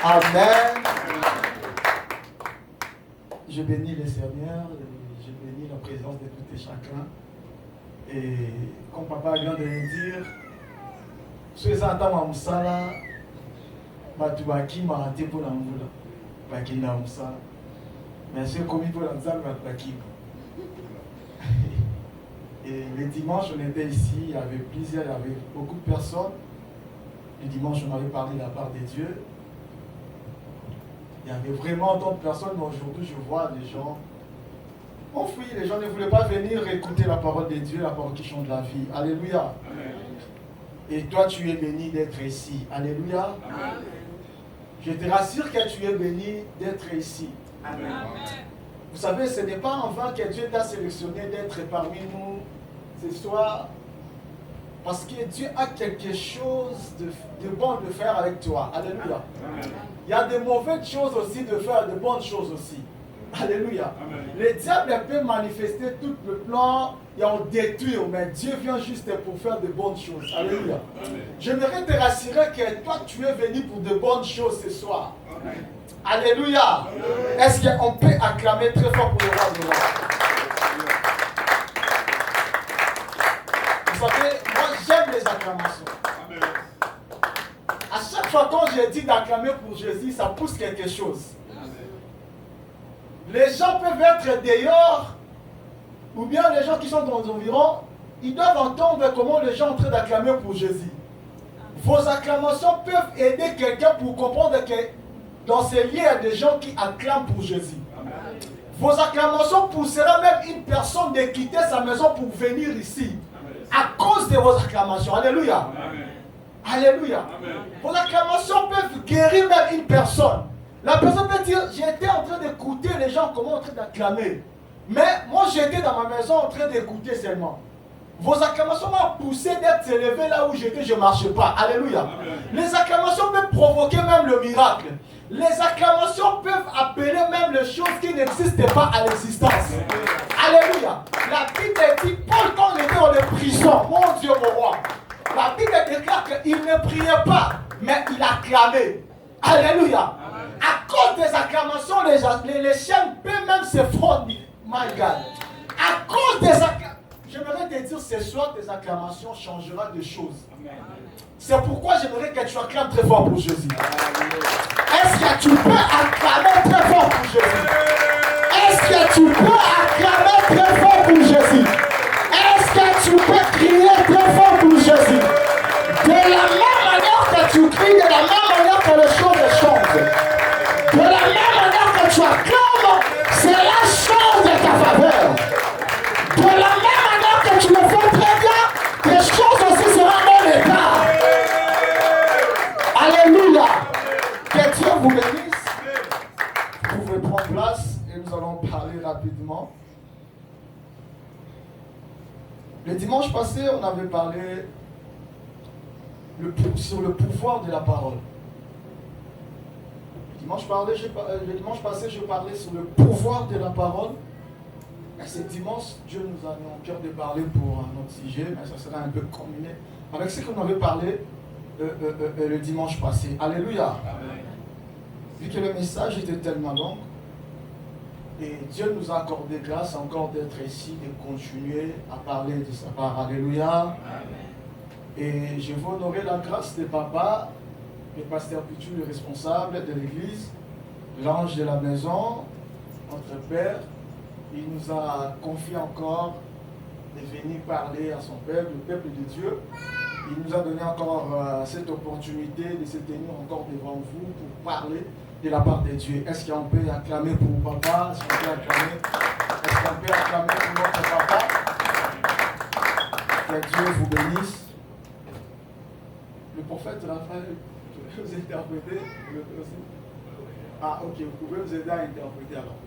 Amen. Je bénis le Seigneur, je bénis la présence de tout et chacun. Et comme papa vient de le dire, ceux qui entendent Moussala, Batubaki m'a raté pour l'Angoula. Baki na Moussala. Mais c'est commis pour l'Anzal, Batubaki. Et le dimanche, on était ici, il y avait beaucoup de personnes. Le dimanche, on avait parlé de la part de Dieu. Il y avait vraiment d'autres personnes, mais aujourd'hui, je vois les gens ont fui. Les gens ne voulaient pas venir écouter la parole de Dieu, la parole qui change la vie. Alléluia. Amen. Et toi, tu es béni d'être ici. Alléluia. Amen. Je te rassure que tu es béni d'être ici. Amen. Vous savez, ce n'est pas en vain que Dieu t'a sélectionné d'être parmi nous ce soir. Parce que Dieu a quelque chose de bon de faire avec toi. Alléluia. Amen. Il y a de mauvaises choses aussi de faire, de bonnes choses aussi. Alléluia. Amen. Le diable peut manifester tout le plan et en détruire, mais Dieu vient juste pour faire de bonnes choses. Alléluia. Amen. J'aimerais te rassurer que toi, tu es venu pour de bonnes choses ce soir. Amen. Alléluia. Est-ce qu'on peut acclamer très fort pour le roi de roi? Vous savez, moi j'aime les acclamations. Amen. À chaque fois quand j'ai dit d'acclamer pour Jésus, ça pousse quelque chose. Amen. Les gens peuvent être dehors, ou bien les gens qui sont dans les environs, ils doivent entendre comment les gens sont en train d'acclamer pour Jésus. Vos acclamations peuvent aider quelqu'un pour comprendre que dans ces lieux, il y a des gens qui acclament pour Jésus. Amen. Vos acclamations poussera même une personne de quitter sa maison pour venir ici. Amen. À cause de vos acclamations. Alléluia. Amen. Alléluia. Amen. Vos acclamations peuvent guérir même une personne. La personne peut dire, j'étais en train d'écouter les gens comment en train d'acclamer. Mais moi j'étais dans ma maison en train d'écouter seulement. Vos acclamations m'ont poussé d'être élevé là où j'étais, je ne marchais pas. Alléluia. Amen. Les acclamations peuvent provoquer même le miracle. Les acclamations peuvent appeler même les choses qui n'existent pas à l'existence. Alléluia. La Bible dit, Paul quand il était dans les prisons, mon Dieu, mon roi, la Bible déclare qu'il ne priait pas, mais il acclamait. Alléluia. Amen. À cause des acclamations, les chiens peuvent même se fondre. My God. À cause des acclamations, j'aimerais te dire ce soir, tes acclamations changeront des choses. Amen. C'est pourquoi j'aimerais que tu acclames très fort pour Jésus. Est-ce que tu peux acclamer très fort pour Jésus? Est-ce que tu peux acclamer très fort pour Jésus? Est-ce que tu peux crier très fort pour Jésus? De la même manière que tu cries, de la même manière que les choses changent. De la même manière que tu acclames, cela change de ta faveur. De la même manière que tu le fais très bien, les choses aussi seront dans l'état. Alléluia. Que Dieu vous bénisse. Vous pouvez prendre place et nous allons parler rapidement. Le dimanche passé, on avait parlé sur le pouvoir de la parole. Le dimanche passé, je parlais sur le pouvoir de la parole. Et ce dimanche, Dieu nous a mis en cœur de parler pour un autre sujet, mais ça sera un peu combiné avec ce qu'on avait parlé le dimanche passé. Alléluia. Amen. Vu que le message était tellement long, et Dieu nous a accordé grâce encore d'être ici, de continuer à parler de sa part. Alléluia. Amen. Et je veux honorer la grâce de papa, le pasteur Pichu, le responsable de l'église, l'ange de la maison, notre père. Il nous a confié encore de venir parler à son peuple, le peuple de Dieu. Il nous a donné encore cette opportunité de se tenir encore devant vous pour parler de la part de Dieu. Est-ce qu'on peut acclamer pour papa? Est-ce qu'on peut acclamer? Est-ce qu'on peut acclamer pour notre papa? Que Dieu vous bénisse. Le prophète Raphaël, je vais vous interpréter. Ah ok, vous pouvez nous aider à interpréter alors.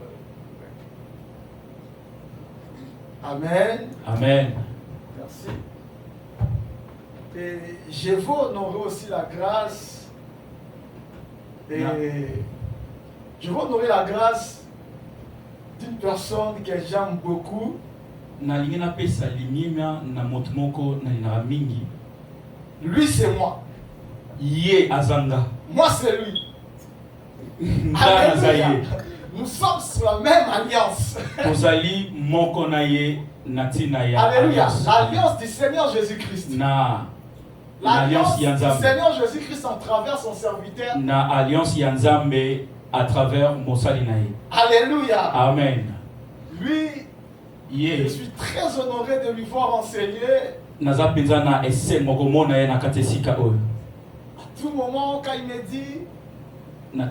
Amen. Amen. Merci. Et je veux honorer aussi la grâce. Et je veux honorer la grâce d'une personne que j'aime beaucoup. Lui, c'est moi. Ye azanga. Moi, c'est lui. Alléluia. Nous sommes sur la même alliance. Alléluia. L'alliance du Seigneur Jésus-Christ. L'alliance du Seigneur Jésus-Christ en travers son serviteur. À travers Mosalinaï. Alléluia. Amen. Lui, je suis très honoré de lui voir enseigner. À tout moment, quand il me dit je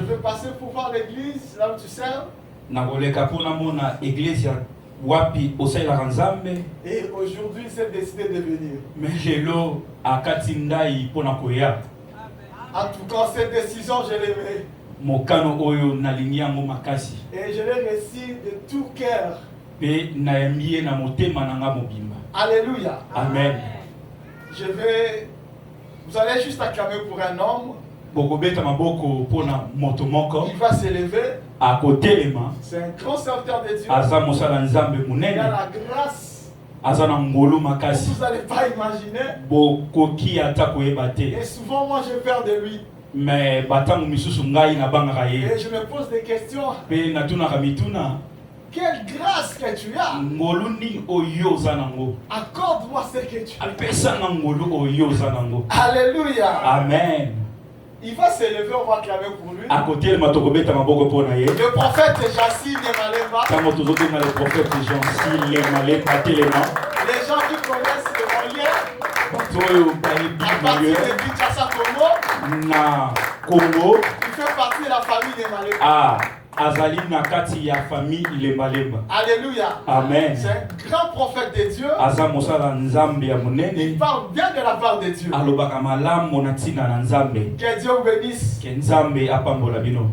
vais passer pour voir l'église là où tu sers. Et aujourd'hui, il s'est décidé de venir. En tout cas, cette décision, je l'aimais. Et je l'ai reçu de tout cœur. Alléluia. Amen. Vous allez juste acclamer pour un homme. Il va s'élever. C'est un grand serviteur de Dieu. Il a la grâce. Vous n'allez pas imaginer. Et souvent, moi, j'ai peur de lui. Et je me pose des questions. Quelle grâce que tu as. Accorde-moi ce que tu as. Alléluia. Amen. Il va s'élever, on va clamer pour lui. Le prophète Jassi Nemalemba. Les gens qui connaissent le Molière. À partir de Kinshasa, Congo. Il fait partie de la famille Nemalemba. Alléluia. Amen. C'est un grand prophète de Dieu. Il parle bien de la part de Dieu. Que Dieu vous bénisse.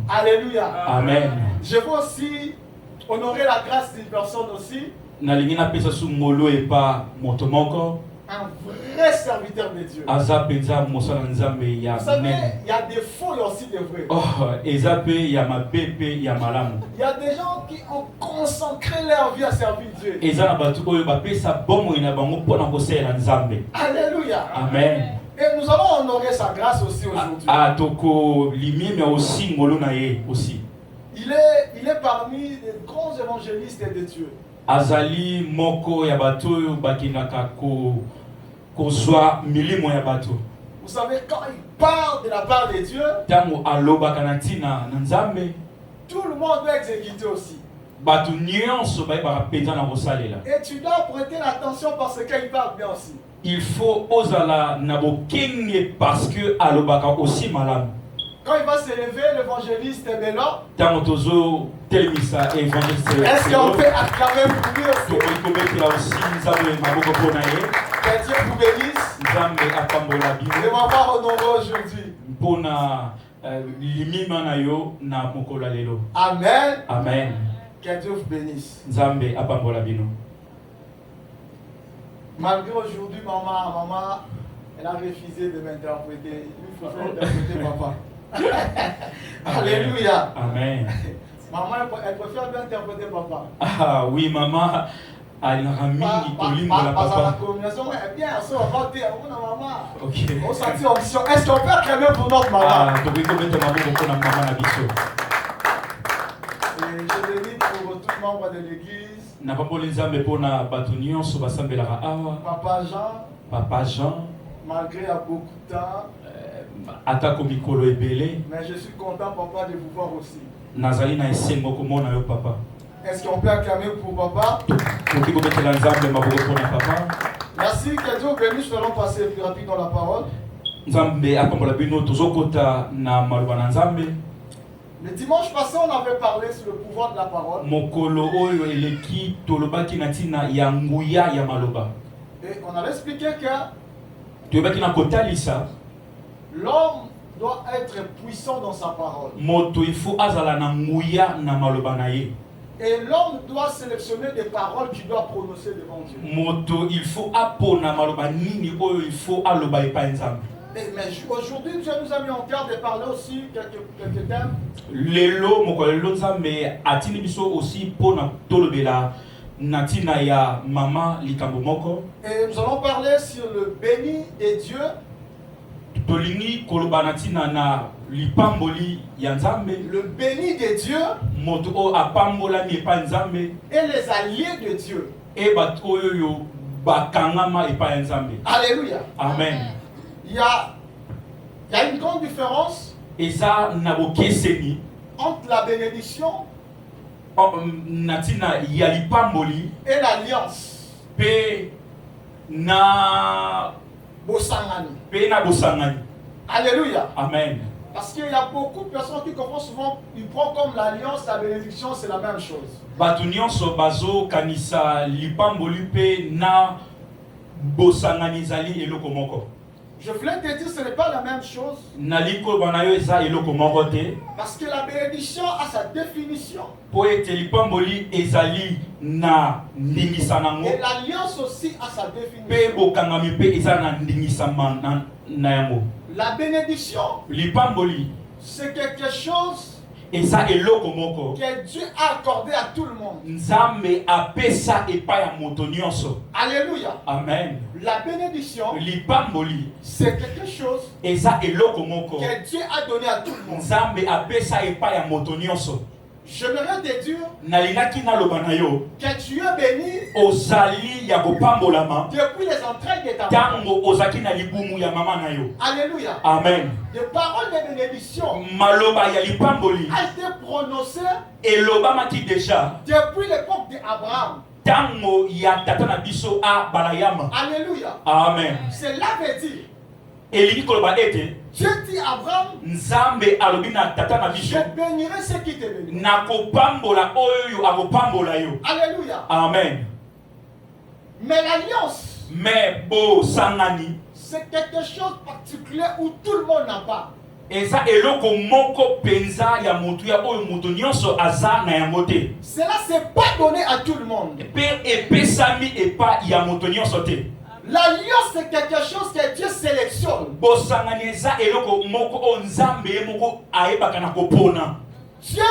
Alléluia. Amen. Je veux aussi honorer la grâce d'une personne aussi. Un vrai serviteur de Dieu. Vous savez, il y a des faux et aussi des vrais. Il y a des gens qui ont consacré leur vie à servir Dieu. Alléluia. Amen. Et nous allons honorer sa grâce aussi aujourd'hui. Il est parmi les grands évangélistes de Dieu. Azali moko ya bato bakinaka kozwa milimo ya bato. Vous savez, quand il parle de la part de Dieu, tango aloba kanatina na nzambe, tout le monde doit exécuter aussi. Bato nyonso ba penza na kosalela. Et tu dois prêter l'attention parce qu'il parle bien aussi. Il faut ozala na bokenge parce que alobaka aussi malamu. Quand il va s'élever, l'évangéliste est bélant. Est-ce qu'on peut acclamer pour lui aussi? Que Dieu vous bénisse. Et on va honorer aujourd'hui. Amen. Amen. Que Dieu vous bénisse. Malgré aujourd'hui, maman, elle a refusé de m'interpréter. Il faut faire interpréter papa. Alléluia. Amen. Maman, elle préfère bien interpréter papa. Ah oui, maman. La communication est bien. On va dire, maman. Ok. On sentit ambition. Est-ce qu'on peut acclamer pour notre maman? Et je le dis pour tous les membres de l'église. Papa Jean. Malgré il y a beaucoup de temps. Mais je suis content, papa, de vous voir aussi. Est-ce qu'on peut acclamer pour papa? Merci, que Dieu vous bénisse. Nous allons passer plus rapide dans la parole. Le dimanche passé, on avait parlé sur le pouvoir de la parole. Et on avait expliqué que l'homme doit être puissant dans sa parole. Et l'homme doit sélectionner des paroles qu'il doit prononcer devant Dieu. Mais aujourd'hui, Dieu nous a mis en garde de parler aussi quelques thèmes. Et nous allons parler sur le béni de Dieu tolingi kolobanatina na lipamboli ya Nzambe, le béni de Dieu moto o apambola mi pa Nzambe et les alliés de Dieu. e bat oyo yo bakangama e pa Nzambe. Alléluia. Amen. Il y a une grande différence Eza na bokeseni entre la bénédiction natina ya lipamboli et l'alliance. pe na bosangani. Alléluia. Amen. Parce qu'il y a beaucoup de personnes qui confondent souvent, ils prennent comme l'alliance, la bénédiction, c'est la même chose. Batu nyonso bazo kanisa lipamboli pe na bosangani zali eloko moko. Je voulais te dire, ce n'est pas la même chose. Naliko banayo eza eloko moko te. Parce que la bénédiction a sa définition. Po ete lipamboli ezali na ndingisa nango. Et l'alliance aussi a sa définition. Pe bokangami pe eza na ndingisa na yango. La bénédiction, lipamboli, c'est quelque chose eza eloko moko que Dieu a accordé à tout le monde. Nzambe apesa epai ya moto nyonso. Alléluia. Amen. La bénédiction, lipamboli, c'est quelque chose eza eloko moko que Dieu a donné à tout le monde. Nzambe apesa epai ya moto nyonso. J'aimerais te dire nalingaki naloba na yo que tu es béni ozali ya kopambolama depuis les entrailles de ta mère. tango ozaki na libumu ya mama na yo. Alléluia. Amen. Des paroles de bénédiction Maloba ya lipamboli a été prononcée elobamaki deja depuis l'époque d'Abraham. tango ya tata na biso Abraham. Alléluia. Amen. Cela veut dire, elingi koloba ete Dieu dit à Abraham, Nzambe alobi na tata na biso je bénirai ceux qui te bénissent. nakopambola oyo akopambola yo. Alléluia. Amen. Mais l'alliance, Mais bosangani c'est quelque chose de particulier où tout le monde n'a pas. eza eloko moko penza ya motu ya oyo moto nyonso aza na yango te. Cela c'est pas donné à tout le monde. Pe epesami epa ya moto nyonso te. L'alliance c'est quelque chose que Dieu sélectionne. Bosangani eza eloko moko o Nzambe ye moko ayebaka na kopona. Dieu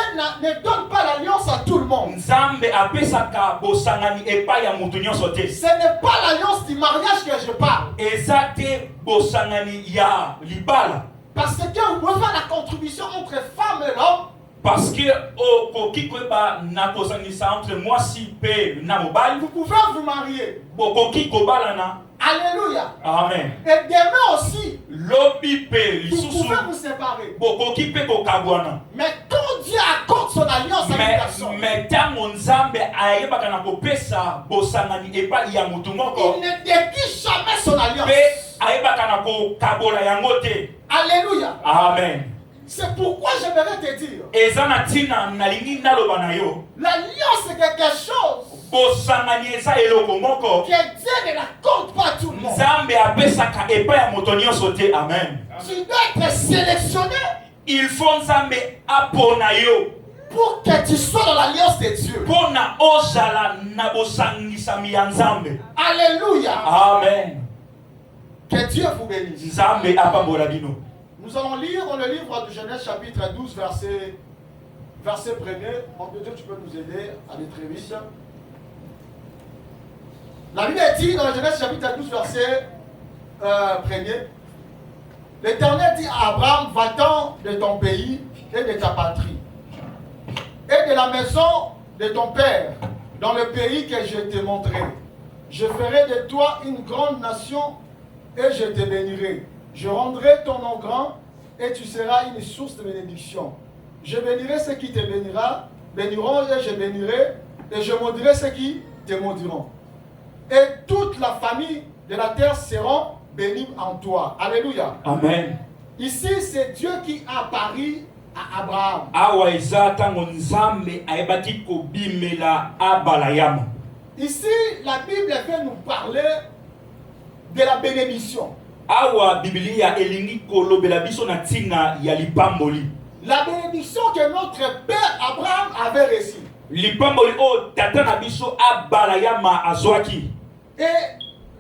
ne donne pas l'alliance à tout le monde. Nzambe apesaka bosangani epa ya moto nyonso te. Ce n'est pas l'alliance du mariage que je parle. Eza te bosangani ya libala. Parce que vous pouvez faire la contribution entre femme et l'homme. Parce que okoki koyeba na kozangisa entre mwasi pe na mobali. Vous pouvez vous marier. Bokoki kobalana. Alléluia. Amen. Et demain aussi, Lobi pe vous lisusu pouvez vous séparer. bokoki pe kokabwana. Mais quand Dieu accorde son alliance à une personne, Mais tango Nzambe ayebaka na kopesa bosangani epa ya mutu moko. il ne déguise jamais son alliance. Pe ayebaka na kokabola yango te. Alléluia. Amen. C'est pourquoi j'aimerais te dire, Ezana tina nalingi naloba na yo. l'alliance c'est quelque chose Bosangani eza eloko moko. que Dieu ne l'accorde pas à tout le monde. Nzambe apesaka epa ya moto nyonso te. Amen. Tu dois être sélectionné Il faut Nzambe apona yo pour que tu sois dans l'alliance de Dieu. pona ozala na bosangisami ya Nzambe. Alléluia. Amen. Que Dieu vous bénisse. Nzambe apambola bino. Nous allons lire dans le livre de Genèse chapitre 12 verset 1er. En Dieu, tu peux nous aider à aller très vite. La Bible dit dans le Genèse chapitre 12 verset 1er. L'Éternel dit à Abraham, va-t'en de ton pays et de ta patrie et de la maison de ton père dans le pays que je te montrerai. Je ferai de toi une grande nation et je te bénirai. Je rendrai ton nom grand et tu seras une source de bénédiction. Je bénirai ceux qui te béniront et je bénirai et je maudirai ceux qui te maudiront. Et toute la famille de la terre seront bénis en toi. Alléluia. Amen. Ici, c'est Dieu qui a apparu à Abraham. Awa eza tango Nzambe ayebaki kobimela Abraham. Ici, la Bible fait nous parler de la bénédiction. Awa Biblia elingi kolobela biso na tina ya lipamboli. La bénédiction que notre père Abraham avait reçue. Lipamboli o tata na biso Abraham azwaki. Et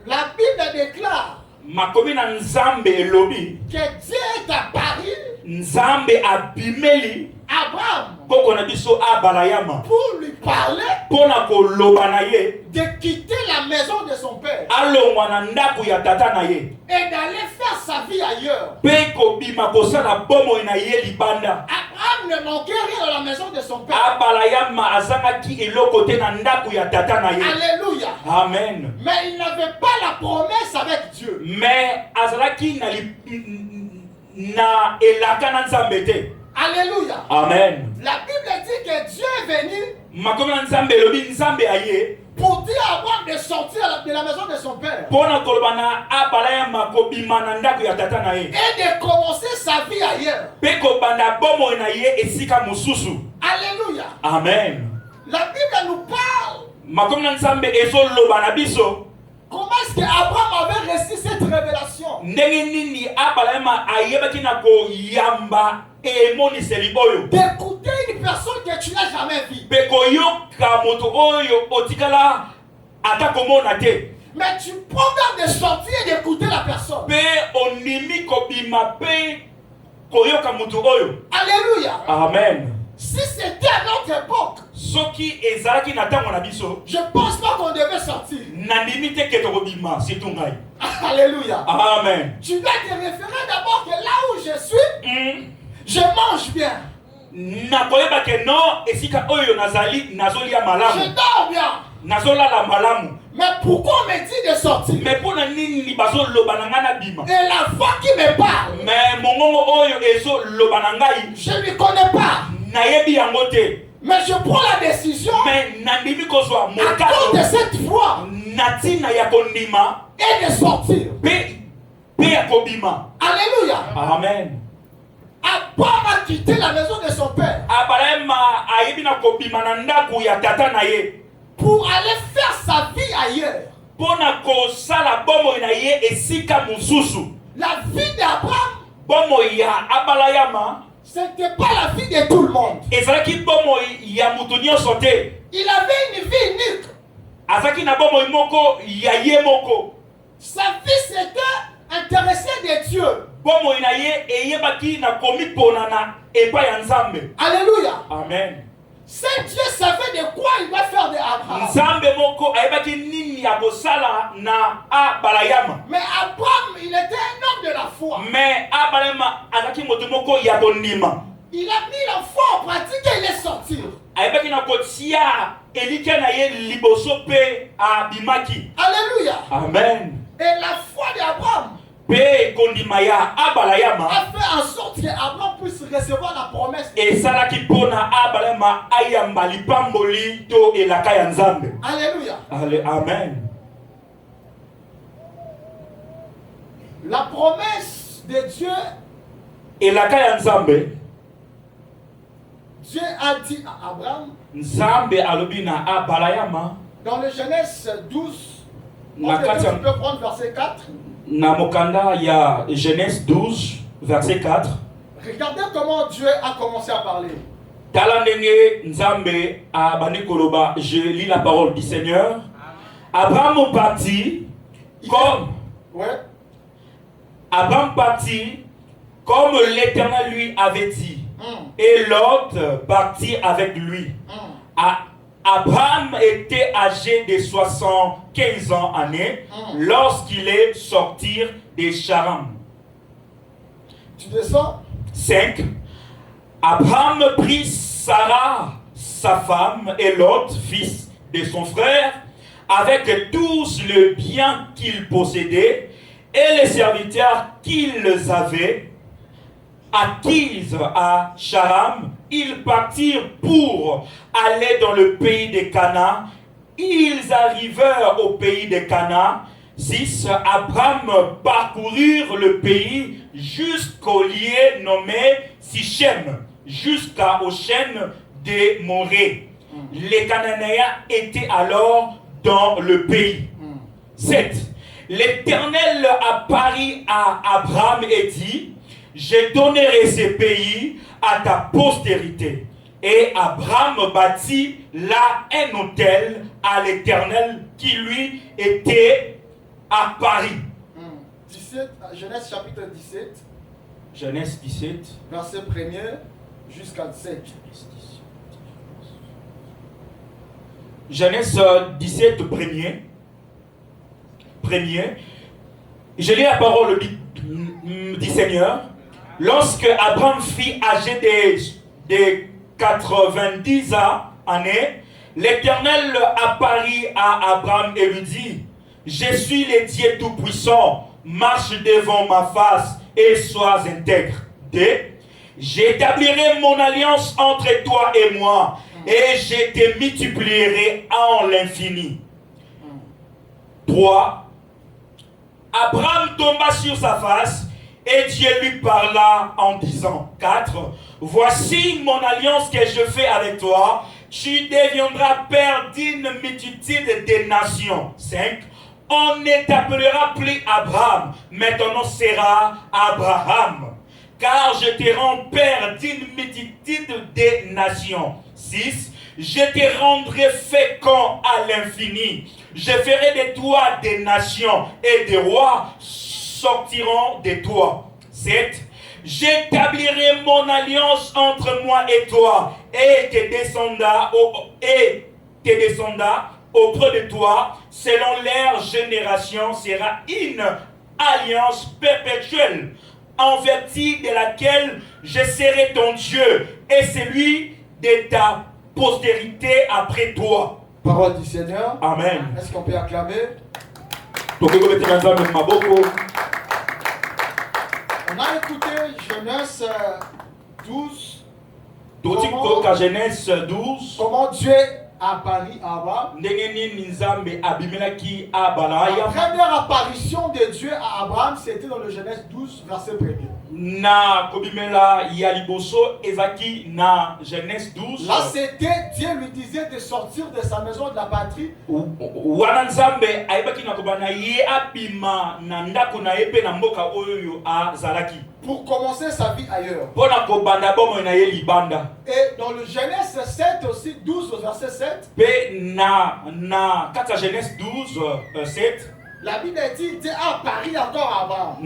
la Bible déclare Makomi na Nzambe elobi que Dieu est apparu Nzambe abimeli Abraham koko na biso abalayama pour lui parler pona koloba na ye de quitter la maison de son père alongwa na ndako ya tata na ye et d'aller faire sa vie ailleurs. pe kobima kosala bomoi na ye libanda. Abraham ne manquait rien dans la maison de son père. Abalayama azangaki eloko te na ndako ya tata na ye. Alléluia. Amen. Mais il n'avait pas la promesse avec Dieu. Mais azalaki na elaka na nzambe te. Alléluia. Amen. La Bible dit que Dieu est venu makomi na nzambe elobi nzambe aye pour dire à Abraham de sortir de la maison de son père pona koloba na abalayama kobima na ndako ya tata na ye et de commencer sa vie ailleurs. pe kobanda bomoi na ye esika mosusu. Alléluia. Amen. La Bible nous parle makomi na nzambe ezoloba na biso comment est-ce que Abraham avait reçu cette révélation. ndenge nini abalayama ayebaki na koyamba emoniseli oyo D'écouter une personne que tu n'as jamais vue. pe koyoka moto oyo otikala ata komona te Mais tu prends garde de sortir et d'écouter la personne. pe onimi kobima pe koyoka moto oyo. Alléluia. Amen. Si c'était à notre époque, soki ezalaki na ntango na biso je pense pas qu'on devait sortir. nandimi te ke tokobima surtout ngai. Alléluia. Amen. Tu dois te référer d'abord que là où je suis, je mange bien. nakoyeba ke non esika oyo nazolia Je malamu dors bien. nazolala malamu. Mais pourquoi on me dit de sortir? mais mpona nini bazoloba na ngai nabima Et la voix qui me parle, mais mongongo oyo ezoloba na ngai je ne lui connais pas. nayebi yango te Mais je prends la décision mais nandimi kozwa à cause de mokano cette voix na ntina ya kondima et de sortir. pe ya kobima. Alléluia. Amen. Abraham a quitté la maison de son père abalema ayebi na kobima na ndako ya tata na ye pour aller faire sa vie ailleurs. mpona kosala bomoi na ye esika mosusu. La vie d'Abraham, bomoi ya abalayama ce n'était pas la vie de tout le monde. ezalaki bomoi ya moto nyonso te. Il avait une vie unique. azalaki na bomoi moko ya ye moko. Sa vie s'était intéressée de Dieu. bomoi na ye eyebaki na komiponana epai ya nzambe. Alléluia. Amen. C'est Dieu savait de quoi il va faire de Abraham. nzambe moko ayebaki nini ya kosala na abalayama. Mais Abraham, il était un homme de la foi. mais abalayama azalaki moto moko ya kondima. Il a mis la foi en pratique et il est sorti. ayebaki na kotia elike na ye liboso mpe abimaki. Alléluia. Amen. Et la foi d'Abraham mpe kondima ya abalayama a fait en sorte qu'Abraham puisse recevoir la promesse. esalaki mpona abalayama ayamba lipamboli to elaka ya nzambe. Alléluia. Amen. La promesse de Dieu, elaka ya nzambe Dieu a dit à Abraham nzambe alobi na abalayama dans le Genèse 12, na kati tu ya peux prendre verset 4. na mokanda ya Genèse 12 verset 4. Regardez comment Dieu a commencé à parler. tala ndenge nzambe abandi koloba. Je lis la parole du Seigneur. Abraham partit comme Ouais. Abraham partit comme l'Éternel lui avait dit. Et Lot partit avec lui. Abraham était âgé de 75 ans lorsqu'il est sorti de Charan. Tu descends. 5. Abraham prit Sarah, sa femme, et Lot, fils de son frère, avec tous les biens qu'ils possédaient et les serviteurs qu'ils avaient acquis à Charan. Ils partirent pour aller dans le pays de Canaan. Ils arrivèrent au pays de Canaan. 6. Abraham parcourut le pays jusqu'au lieu nommé Sichem, jusqu'aux chaînes de Morée. Les Cananéens étaient alors dans le pays. 7. L'Éternel apparut à Abraham et dit: je donnerai ce pays à ta postérité. Et Abraham bâtit là un autel à l'Éternel qui lui était apparu. 17, Genèse chapitre 17. Genèse 17. Verset 1er jusqu'à 7. Genèse 17, premier. Je lis la parole du Seigneur. Lorsque Abraham fut âgé de 90 années, l'Éternel apparut à Abraham et lui dit: je suis le Dieu Tout-Puissant, marche devant ma face et sois intègre. 2. J'établirai mon alliance entre toi et moi, et je te multiplierai en l'infini. 3. Abraham tomba sur sa face, et Dieu lui parla en disant: 4. Voici mon alliance que je fais avec toi, tu deviendras père d'une multitude de nations. 5. On ne t'appellera plus Abraham, mais ton nom sera Abraham, car je te rends père d'une multitude de nations. 6. Je te rendrai fécond à l'infini. Je ferai de toi des nations, et des rois sortiront de toi. 7. J'établirai mon alliance entre moi et toi, et tes descendants auprès de toi, selon leur génération, sera une alliance perpétuelle, en vertu de laquelle je serai ton Dieu, et celui de ta postérité après toi. Parole du Seigneur. Amen. Est-ce qu'on peut acclamer? On a écouté Genèse 12. Genèse 12. Comment Dieu a apparu à Abraham. La première apparition de Dieu à Abraham, c'était dans le Genèse 12, verset 1er. Na kobimela ya liboso ezaki na Genèse 12. Là, c'était Dieu lui disait de sortir de sa maison, de la patrie. Wana nzambe ayebaki na kobana ye abima na ndako na ye pe na mboka oyo azalaki pour commencer sa vie ailleurs. Pona kobanda bomo na ye libanda. Et dans le Genèse 7 aussi, 12 verset 7. Pe na kata Genèse 12 7. La Bible dit Dieu a apparu encore avant.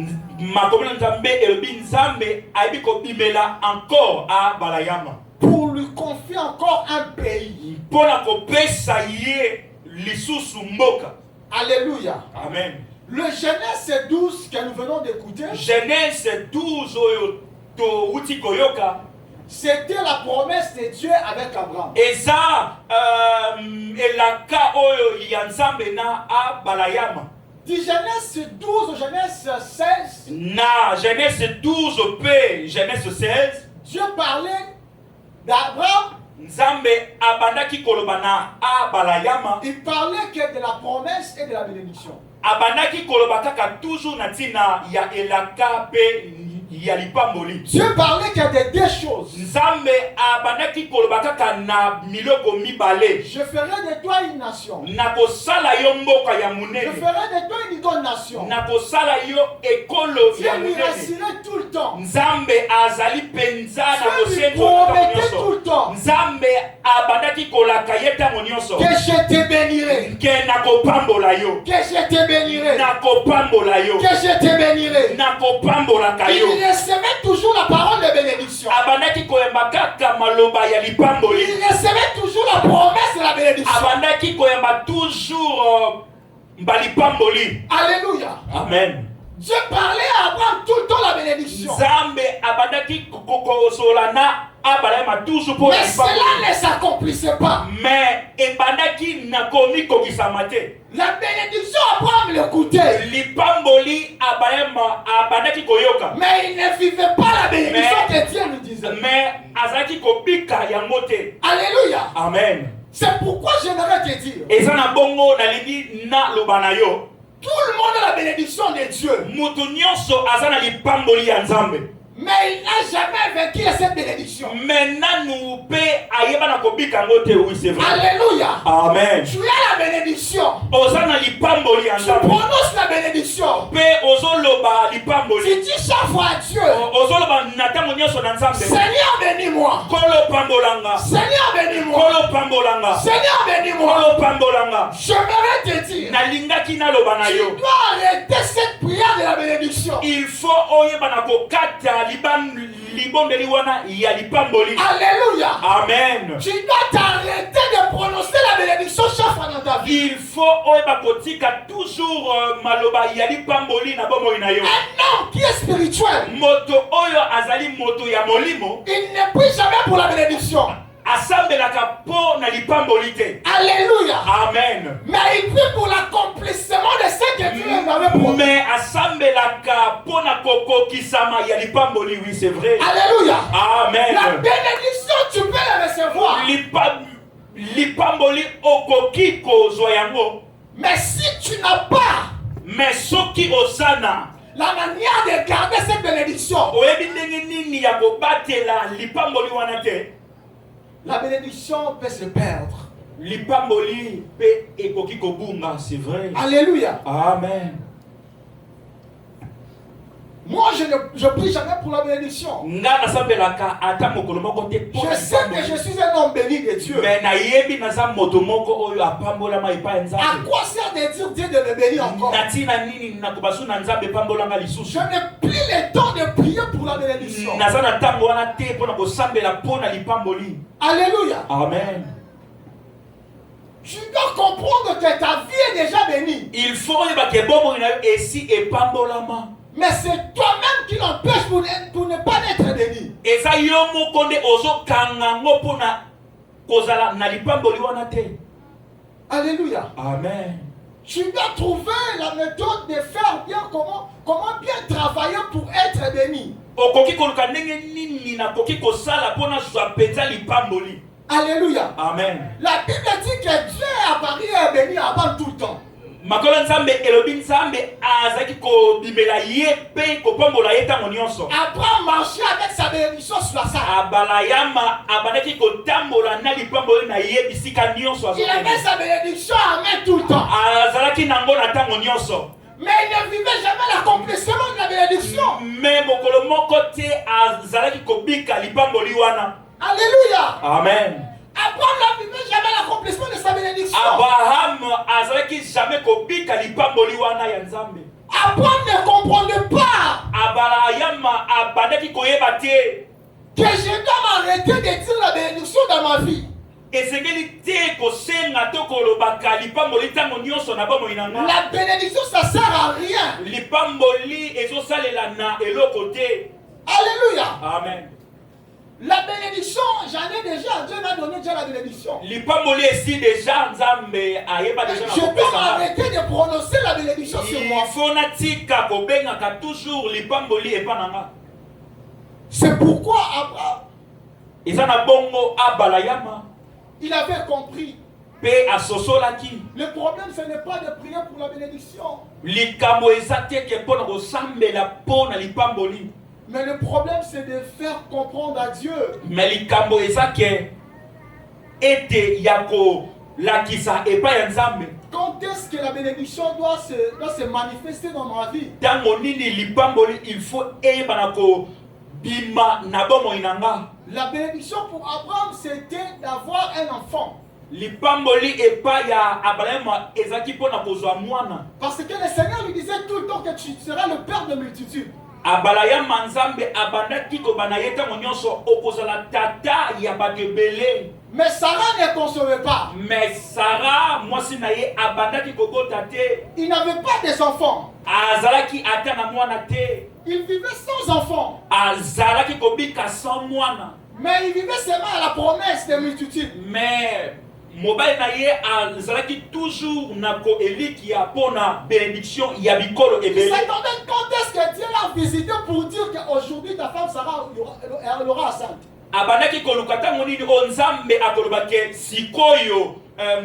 Pour lui confier encore un pays. Alléluia. Amen. Le Genèse 12 que nous venons d'écouter, Genèse 12 c'était la promesse de Dieu avec Abraham. Et ça, elaka oyo yanzambe na abalayama. Du Genèse 12 au Genèse 16. Na Genèse 12 p Genèse 16. Dieu parlait d'Abraham. Nzambe abandaki kolobana abalayama. Il parlait que de la promesse et de la bénédiction. Abandaki kolobaka toujours natina ya elaka pe ya lipamboli. Dieu parlait qu'il y a des deux choses. Nzambe abandaki kolobaka na miloko mibale. Je ferai de toi une nation. Nakosala yo mboka ya munene. Je ferai de toi une grande nation. Nakosala yo ekolo ya munene. Dieu lui rassurait tout le temps. Nzambe azali penza na kosengo promettait tout le temps. Nzambe abandaki kolaka yeta monyoso. Que je te bénirai. Que nakopambola yo. Que je te bénirai. Nakopambola yo. Que je te bénirai. Nakopambola kayo. Il recevait toujours la parole de bénédiction. Abandaki koyemba kaka maloba ya lipamboli. Il recevait toujours la promesse de la bénédiction. Abandaki koyemba toujours balipamboli. Alléluia. Amen. Dieu parlait à Abraham tout le temps la bénédiction. Nzambe abandaki kokosolana abalema toujours pour. Mais cela ne s'accomplissait pas. Mais ebandaki nakomi kokisamate. La bénédiction Abraham l'écoutait. Lipamboli abalema abandaki koyoka. Mais il ne vivait pas la bénédiction que Dieu lui disait. Mais azaki kobika yangote. Alléluia. Amen. C'est pourquoi j'aimerais te dire. Et ça na bongo nalingi na lobanayo. Tout le monde a la bénédiction de Dieu. Mutu nyonso azana lipamboli ya Nzambe. Mais il n'a jamais vécu cette bénédiction. Maintenant nous pe ayeba na kobika ngote, oui c'est vrai. Alléluia. Amen. Tu as la bénédiction. Ozana lipamboli ya Nzambe. Tu prononces la bénédiction. Pe ozoloba lipamboli. Tu dis chaque fois à Dieu. Ozoloba natango nyonso na Nzambe. Seigneur bénis-moi. Kolo pambolanga. Seigneur bénis-moi. Kolo pambolanga. Seigneur bénis-moi. Kolo pambolanga. J'aimerais te dire. Nalingaki na lobana yo. Tu dois arrêter cette prière de la bénédiction. Il faut oyeba na kokata Alléluia. Amen. Tu dois t'arrêter de prononcer la bénédiction chaque fois dans ta vie. Il faut toujours maloba yali pamboli na bomo inayo. Un homme qui est spirituel, Moto oyo azali moto ya molimo. il ne prie jamais pour la bénédiction. Asambelaka po na lipamboli te. Alléluia. Amen. Mais il prie pour l'accomplissement de ce que Dieu lui avait promis. Mais asambelaka po na koko kisama ya lipamboli, oui c'est vrai. Alléluia. Amen. La bénédiction, tu peux la recevoir. Lipamboli okoki kozwa yango. Mais si tu n'as pas Mais soki osana la manière de garder cette bénédiction, oyebi ndenge nini ya kobatela lipamboli wana te, la bénédiction peut se perdre. Lipamboli pe ekoki kobunga, c'est vrai. Alléluia. Amen. Moi, je prie jamais pour la bénédiction. Je sais que je suis un homme béni de Dieu. À quoi sert de dire Dieu de me bénir encore? Je n'ai plus le temps de prier pour la bénédiction. Alléluia. Amen. Tu dois comprendre que ta vie est déjà bénie. Il faut que si et pambolama. Mais c'est toi-même qui l'empêche pour ne pas être béni. Alléluia. Amen. Tu dois trouver la méthode de faire bien comment bien travailler pour être béni. Alléluia. Amen. La Bible dit que Dieu est apparu et béni avant tout le temps. Abraham marchait avec sa bénédiction sur la salle. Il avait sa bénédiction en main tout le temps. Mais il ne vivait jamais l'accomplissement de la bénédiction. Alléluia. Amen. Abraham ne vivait jamais l'accomplissement de sa bénédiction. Abraham jamais Abraham ne comprenait pas que je dois m'arrêter de dire la bénédiction dans ma vie. La bénédiction, ça sert à rien. Alléluia. Amen. La bénédiction, j'en ai déjà. Dieu m'a donné déjà la bénédiction. Je dois m'arrêter de prononcer la bénédiction sur moi. C'est pourquoi Abraham, il avait compris. Le problème, ce n'est pas de prier pour la bénédiction. Mais le problème, c'est de faire comprendre à Dieu. Quand est-ce que la bénédiction doit se manifester dans ma vie? Il faut la bénédiction pour Abraham, c'était d'avoir un enfant. Parce que le Seigneur lui disait tout le temps que tu seras le père de multitudes. Mais Sarah ne concevait pas. Il n'avait pas des enfants. Il vivait sans enfants. Mais il vivait seulement à la promesse des multitudes. Mais mobile naie azalaki toujours nako elikia pona bénédiction ya bikolo ebele. S'attendait quand est-ce que Dieu l'a visité pour dire qu'aujourd'hui ta femme Sarah elle aura enceinte. Abanaki kolukata monini onzambe akolobake sikoyo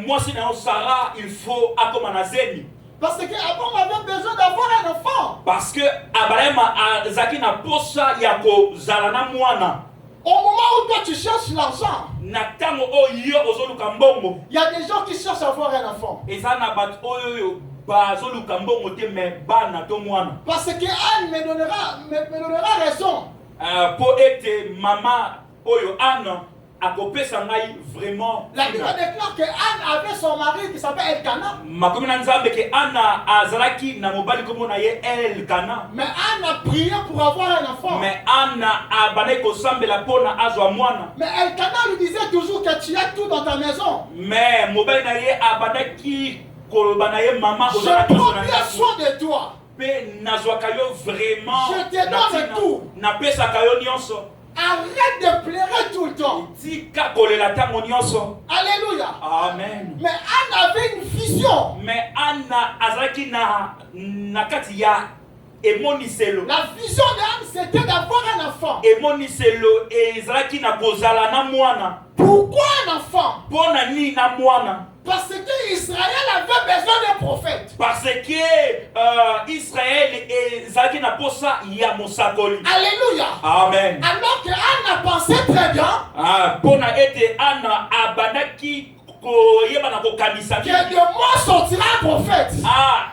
mwasi na Sarah il faut akomana zeni. Parce que Abraham avait besoin d'avoir un enfant. Parce que Abraham azaki na posa ya kozala mwana. Au moment où toi tu cherches l'argent, il y a des gens qui cherchent à avoir un enfant. Parce que Anne me donnera raison. akopesa ngai vraiment. La Bible déclare que Anne avait son mari qui s'appelle Elkanah. Makomi na nzambe ke Anna azalaki na mobali kombo na ye Elkana. Mais Anne a prié pour avoir un enfant. Mais Anna abandaki kosambela pona azwa mwana. Mais Elkanah lui disait toujours que tu as tout dans ta maison. Mais mobali na ye abandaki koloba na ye mama Je prends bien soin de toi. Pe nazwaka yo vraiment. Je te donne tout. Napesaka yo nyonso. Arrête de pleurer tout le temps. Tika kolela tango nyonso. Alléluia. Amen. Mais Anne avait une vision. Mais Anna azalaki na kati ya emoniselo. La vision d'Anne c'était d'avoir un enfant. Emoniselo ezalaki na kozala na mwana. Pourquoi un enfant? Pona ni na mwana. Parce que Israël avait besoin d'un prophète. Parce que Israël ezalaki na posa ya mosakoli. Alléluia. Amen. Alors que Anne a pensé très bien. Pona ete Anna abandaki koyeba na kokanisa que de moi sortira un prophète.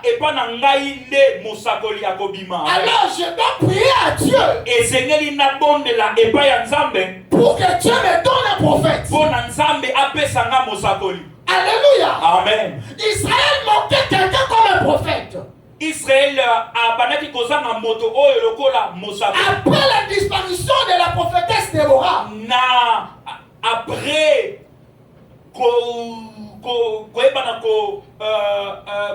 Epa na ngai nde mosakoli akobima. Alors je dois prier à Dieu. Ezengeli na bondela epa ya Nzambe. Pour que Dieu me donne un prophète. Pona Nzambe apesa nga mosakoli. Alléluia. Amen. Israël manquait quelqu'un comme un prophète. Israël abandaki kozanga moto oyo lokola mosakoli. Après la disparition de la prophétesse Déborah. Après koyebana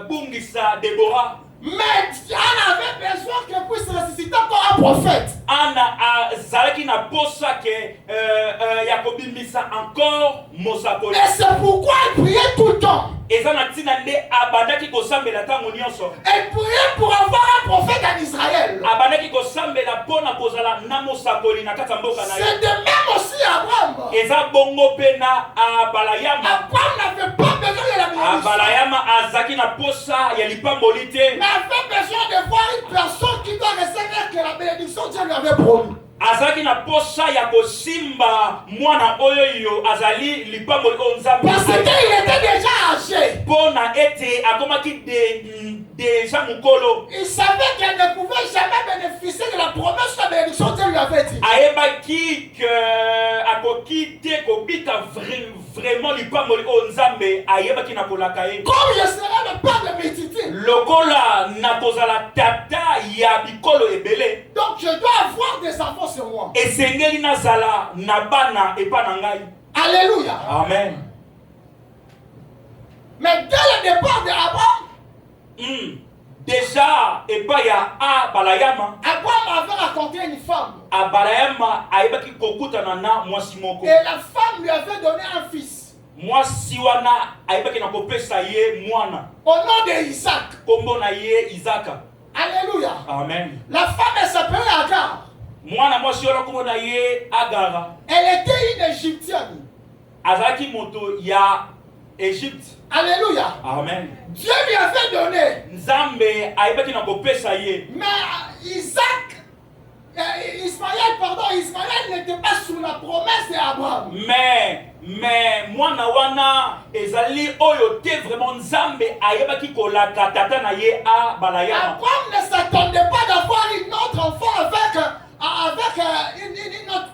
bungisa Déborah. Mais Anne avait besoin qu'elle puisse ressusciter encore un prophète. Anna azalaki na posa ke yakobimbisa encore mosakoli. Et c'est pourquoi elle priait tout le temps. Eza na tina nde abandaki kosambela tango nyonso. Elle priait pour avoir un prophète en Israël. Abandaki kosambela pona kozala na mosakoli na kati ya mboka na ye. C'est de même aussi Abraham. Eza bongo pe na Abalayama. Abraham n'avait pas besoin de la bénédiction. Abalayama azaki na posa ya lipamboli te. Mais avait besoin de voir une personne qui doit recevoir que la bénédiction Dieu lui avait promis. Azaki na posa ya kosimba mwana oyo yo azali lipamboli o Nzambe. Parce qu'il était déjà âgé. Pona ete akomaki déjà mukolo. Il savait qu'elle ne pouvait jamais bénéficier de la promesse de la bénédiction Dieu lui avait dit. Ayebaki que akoki te kobika vraiment lipamboli o Nzambe ayebaki na kolaka ye. Comme je serai le père de mes titis. Lokola na kozala tata ya bikolo ebele. Donc je dois avoir des enfants sur moi. Esengeli nazala na bana epa na ngai. Alléluia. Amen. Mais dès le départ d'Abraham, déjà epa ya Abalayama. Abraham avait raconté une femme. Abalayama ayebaki kokutana na mwasi moko. Et la femme lui avait donné un fils. Mwasi wana ayebaki na kopesa ye mwana. Au nom de Isaac. Kombo na ye Isaka. Alléluia. Amen. La femme elle s'appelait Agar. Mwana mwasi wana kombo na ye Agara. Elle était une Égyptienne. Azalaki moto ya Égypte. Alléluia. Amen. Dieu lui avait donné. Nzambe ayebaki na kopesa ye. Mais Ismaël n'était pas sous la promesse d'Abraham. Mais mwana wana ezali oyo te vraiment Nzambe ayebaki kolaka tata na ye Abalayama. Abraham ne s'attendait pas d'avoir une autre enfant avec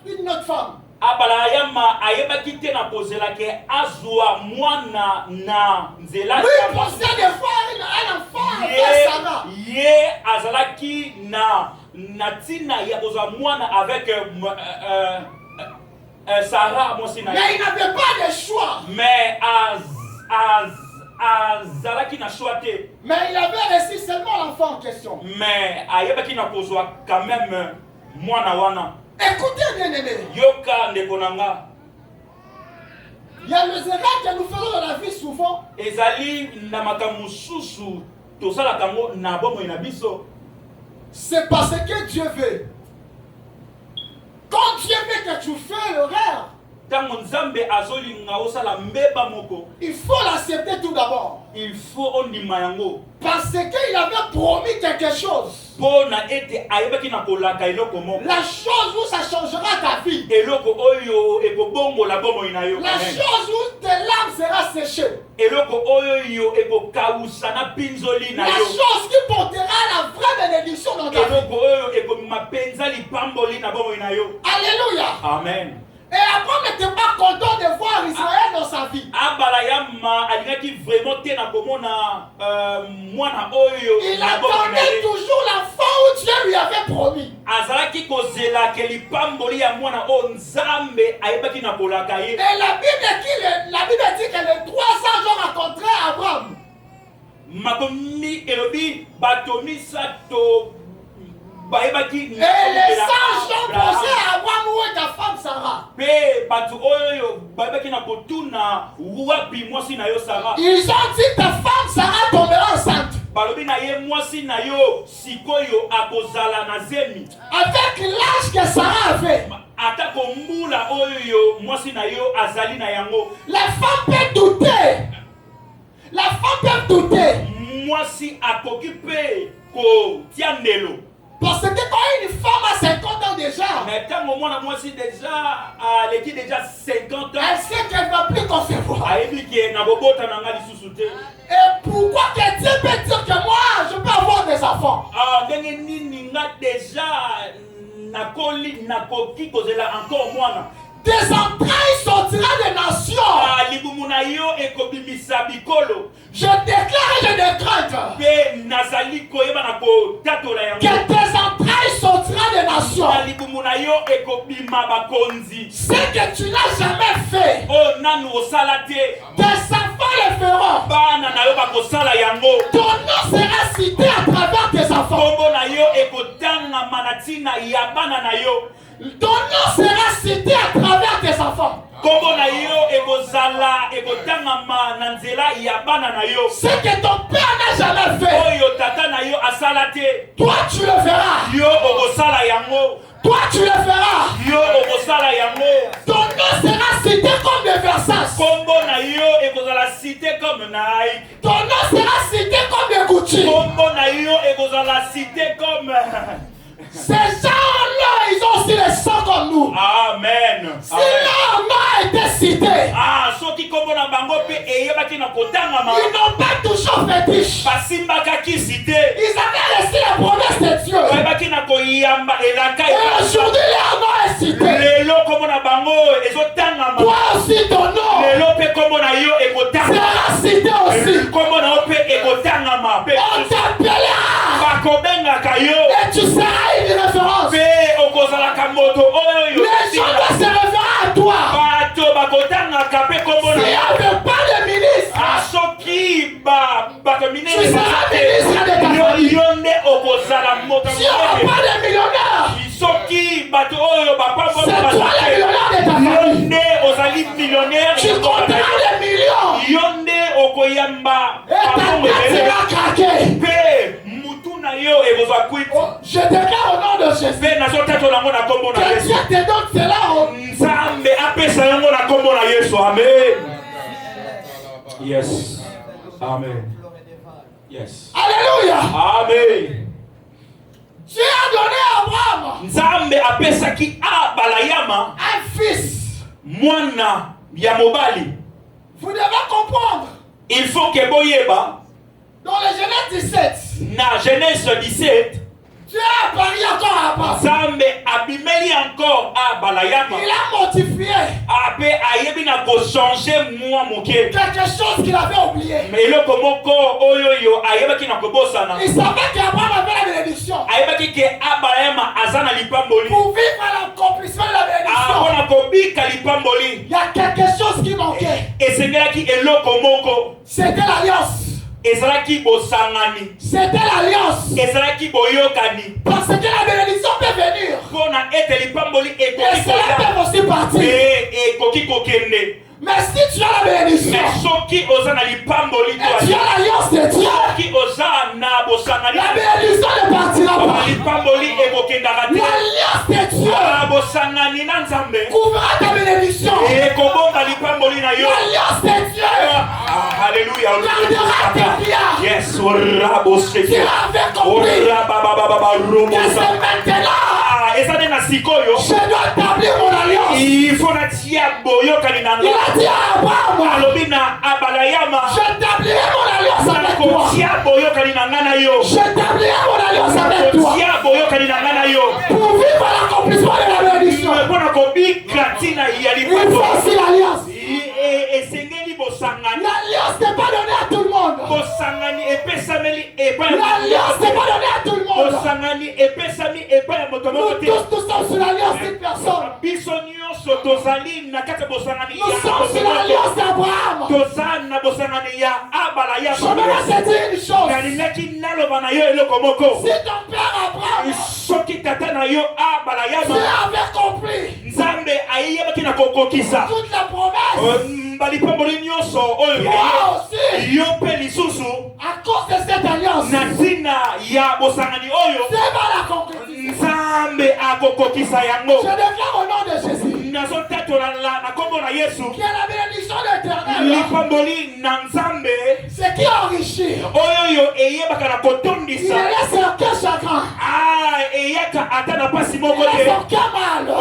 une autre femme. Abalayama ayebaki te na kozela ke azwa mwana na nzela. Lui il pensait de voir un enfant avec Sarah. Ye azalaki na tina ya kozwa mwana avec Sarah mwasi na ye. Mais il n'avait pas de choix. Mais azalaki na choix te. Mais il avait reçu seulement l'enfant en question. Mais ayebaki na kozwa quand même mwana wana. Écoutez bien aimé. Yoka ndeko nanga. Il y a les erreurs que nous faisons dans la vie souvent. Ezali na makambo susu tosala kango na bomo na biso. C'est parce que Dieu veut. Quand Dieu veut que tu fais l'erreur, il faut l'accepter tout d'abord. Il faut ondima yango. Parce qu'il avait promis quelque chose. La chose où ça changera ta vie. La chose où tes larmes seront séchées. La chose qui portera la vraie bénédiction dans ta vie. Alléluia. Amen. Et Abraham n'était pas content de voir Israël dans sa vie. Il attendait toujours l'enfant où Dieu lui avait promis. Et la Bible dit que les 300 jours rencontrés Abraham. Et les 100 jours posés à Abraham où est ta femme Sarah. Ils ont dit ta femme Sarah tombera enceinte. Avec l'âge que Sarah avait, la femme peut douter. La femme peut douter. Parce que quand une femme a 50 ans déjà, mais quand moi aussi déjà, elle est déjà 50 ans, elle sait qu'elle ne va plus concevoir. Et pourquoi que Dieu peut dire que moi, je peux avoir des enfants? Des entrailles sortira des nations. Je déclare et je décrète que tes entrailles sortira des nations. Ce que tu n'as jamais fait, tes enfants le feront. Ton nom sera cité à travers tes enfants. Ton nom sera cité à travers tes enfants. Ce que ton père n'a jamais fait, toi tu le feras. Toi tu le feras. Ton nom sera cité comme des Versace. Ton nom sera cité comme des Gucci. Ces gens-là, ils ont aussi les sangs comme nous. Amen. Si leur nom a été cité, ils n'ont pas touché au fétiche. Ils avaient laissé la promesse de Dieu. Et aujourd'hui, leur nom est cité. Toi aussi, ton nom sera cité aussi. On t'appellera. Et tu seras une référence. Les gens doivent se référer à toi. Si on ne veut pas de ministre, tu seras ministre de ta famille. Si on n'a pas de millionnaire, c'est toi le millionnaire de ta famille. Tu compteras des millions. Et ta tête sera craquée. Je déclare au nom de Jésus que Dieu te donne cela. Amen. Yes. Amen. Yes. Alléluia. Amen. Dieu a donné à Abraham un fils. Vous devez comprendre. Il faut que boyeba dans la Genèse 17, na Genèse 17, Dieu a apparu encore à Abraham. Zambe abimeli encore à Balayama. Il a modifié quelque chose qu'il avait oublié. Il savait qu'Abraham avait la bénédiction. Pour vivre à l'accomplissement de la bénédiction, il y a quelque chose qui manquait. C'était l'alliance. C'était l'alliance. Parce que la bénédiction peut venir. Et cela peut aussi partir. Mais si tu as la bénédiction, et tu as l'alliance de Dieu, la bénédiction ne partira pas. L'alliance de Dieu couvrira ta bénédiction. L'alliance de Dieu gardera tes biens. Yes, Tu avais compris que c'est maintenant. Je dois établir mon alliance. Il faut la tia boyo kanina. Il a dit à Abraham, alobina abalayama. j'établirai mon alliance avec toi. Tia boyo kanina ngana yo. J'établirai mon alliance avec toi. Tia boyo kanina ngana yo. Pour vivre l'accomplissement de la bénédiction. Pour akobika tina ya Il faut lipato aussi l'alliance. esengeli bosangani L'alliance n'est pas donnée à tout le monde. bosangani epesameli epai ya L'alliance n'est pas donnée à tout le monde. bosangani epesami epai ya moto moko te Nous tous sommes sur l'alliance d'une personne. biso nyonso tozali na kati ya bosangani Nous sommes sur l'alliance d'Abraham. toza na bosangani ya abala ya Je vais te dire une chose. nalingaki naloba na yo eloko moko Si ton père Abraham soki tata na yo abala ya Dieu avait compris nzambe ayebaki na kokokisa toutes les promesses, balipamboli nyonso oyo toi aussi, yo mpe lisusu à cause de cette alliance, na ntina ya bosangani oyo Dieu va la concrétiser. nzambe akokokisa yango Je déclare au nom de Jésus nazotatola na kombo na yesu qu'il y a la bénédiction d'éternel. lipamboli na nzambe Ce qui enrichit, oyo eyebaka na il kotondisa ne laisse aucun chagrin. eyaka ata na pasi Il moko ne laisse te aucun mal.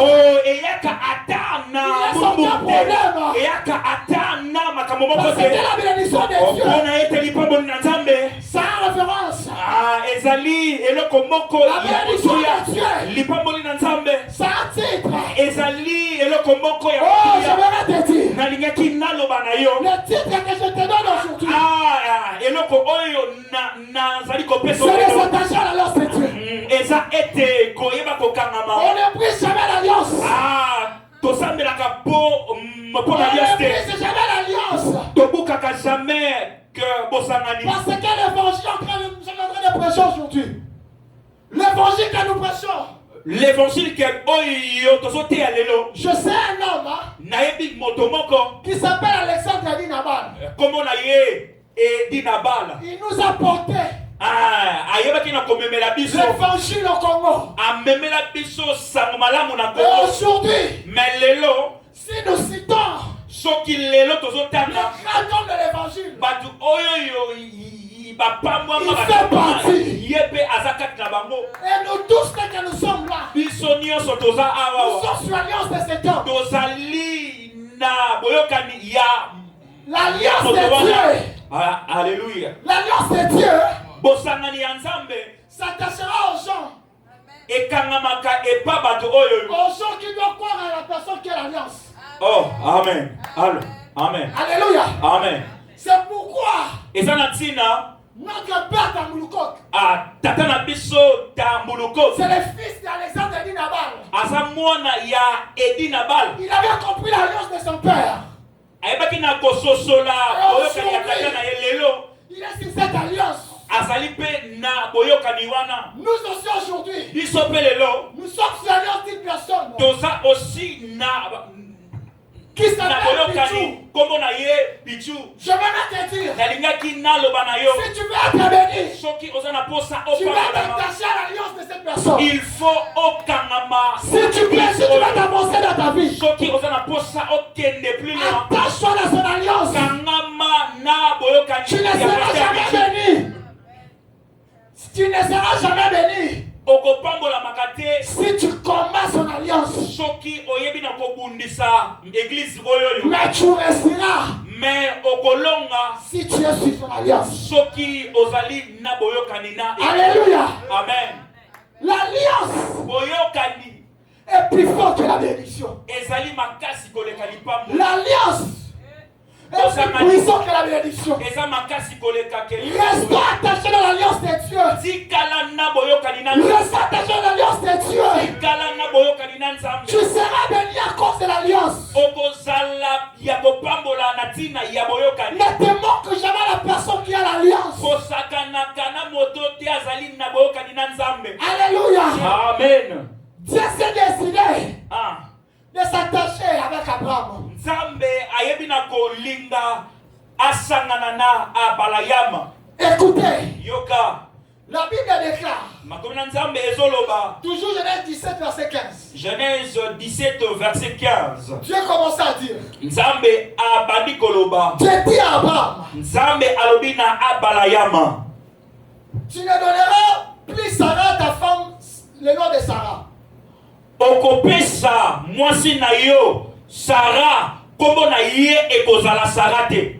eyaka ata na Il laisse bubu aucun te problème. eyaka ata na makambo moko Parce que te la bénédiction de Dieu, mpona ete lipamboli na nzambe sans référence, ezali eloko moko la ya bénédiction kozuya de Dieu, lipamboli na nzambe sans titre. ezali eloko moko ya Oh, je kozuya vais te dire, nalingaki naloba na yo le titre que je te donne aujourd'hui, eloko oyo nazali kopesa c'est de oyo s'attacher à l'alliance de Dieu. eza ete koyeba kokangama On ne brise jamais l'alliance. tosambelaka mpo On na ne lias te brise jamais l'alliance. tobukaka jamais que bosangani Parce que l'évangile en train de, nous sommes en train de prêcher aujourd'hui. L'évangile que nous prêchons. l'évangile ke oyo tozoteya lelo Je sais un homme nayebi moto moko qui s'appelle Alexandre Dinabal. kombo na ye edi na bala Il nous a porté ayebaki na komemela biso l'évangile au Congo. amemela biso sango malamu na Et kongo aujourd'hui, mais lelo si nous citons soki lelo le tozotanga grand homme de l'évangile, bato oyo bapambwama Il fait partie. ye mpe aza kati na bango et nous tous que nous sommes là, biso nyonso toza nous awa sommes sur l'alliance de cet homme. tozali na boyokani ya L'alliance moto de wana. Dieu, Alléluia. l'alliance de Dieu bosangani ya nzambe s'attachera aux gens, ekangamaka epa bato oyo aux gens qui doivent croire à la personne qui est l'alliance. oh amen amen Alléluia. amen C'est pourquoi eza na ntina notre père Tamboulukok, tata na biso tambuluko c'est le fils d'Alexandre Dinabal. aza mwana ya edi na bala Il avait compris l'alliance de son père. ayebaki na kososola boyokani ya tata na ye lelo Il est sur cette alliance. azali mpe na boyokani wana Nous aussi aujourd'hui, biso mpe lelo nous sommes sur l'alliance d'une personne toza aussi na qui s'appelle Pichou. boyokani kombo na ye pichu Je vais te dire, nalingaki naloba na yo si tu veux être béni, soki oza na posa tu vas opangolama t'attacher à l'alliance de cette personne. il faut okangama Si tu plais, si tu veux t'avancer dans ta vie, soki oza na posa okende plus loin attache-toi à son alliance. kangama na boyokani Tu ne ya seras Tata jamais Pichu. béni. Tu ne seras jamais béni okopambolamaka te si tu combats son alliance. soki oyebi na kobundisa église oyoyo Mais tu resteras mais okolonga si tu es sur son alliance. soki ozali na boyokani na Alléluia. amen L'alliance boyokani est plus forte que la bénédiction. ezali makasi koleka lipambo L'alliance est plus puissante que la bénédiction. eza makasi koleka ke Reste attaché dans l'alliance de Dieu. tikala na boyokani na Reste attaché dans l'alliance de Dieu. tikala na boyokani na nzambe Tu seras béni à cause de l'alliance. okozala ya kopambola na ntina ya boyokani Ne te moque jamais la personne qui a l'alliance. kosakanaka na moto te azali na boyokani na nzambe Alléluia. amen Dieu s'est décidé ah. de s'attacher avec Abraham. nzambe ayebi na kolinga asangana na abalayama Écoutez, yoka la Bible déclare, makomi na nzambe ezoloba toujours Genèse 17, verset 15. Genèse 17 verset 15 Dieu commence à dire, nzambe abandi koloba Dieu dit à Abraham, nzambe alobi na abalayama tu ne donneras plus Sarah, ta femme, le nom de Sarah. okopesa mwasi na yo Sara kombo na ye ekozala Sara te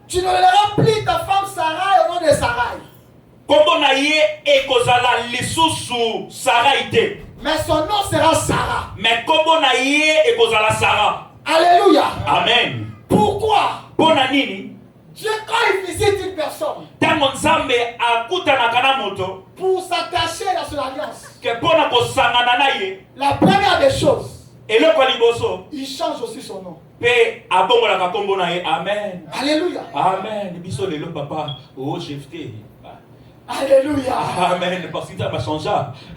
Tu ne donneras plus ta femme Sarah au nom de Sarai. kombo na ye ekozala lisusu Sarai te Mais son nom sera Sarah. Mais kombo na ye ekozala Sarah. Alléluia. Amen. Pourquoi? Pona nini? Dieu, quand il visite une personne, Tango nzambe akutanaka na moto pour s'attacher à son alliance, ke pona kosangana na ye, la première des choses, eloko liboso il change aussi son nom. pe abongolaka kombo na ye. Amen. Alléluia. Amen. Biso lelo papa o chefté. Alléluia. Amen. Parce que ça va changer.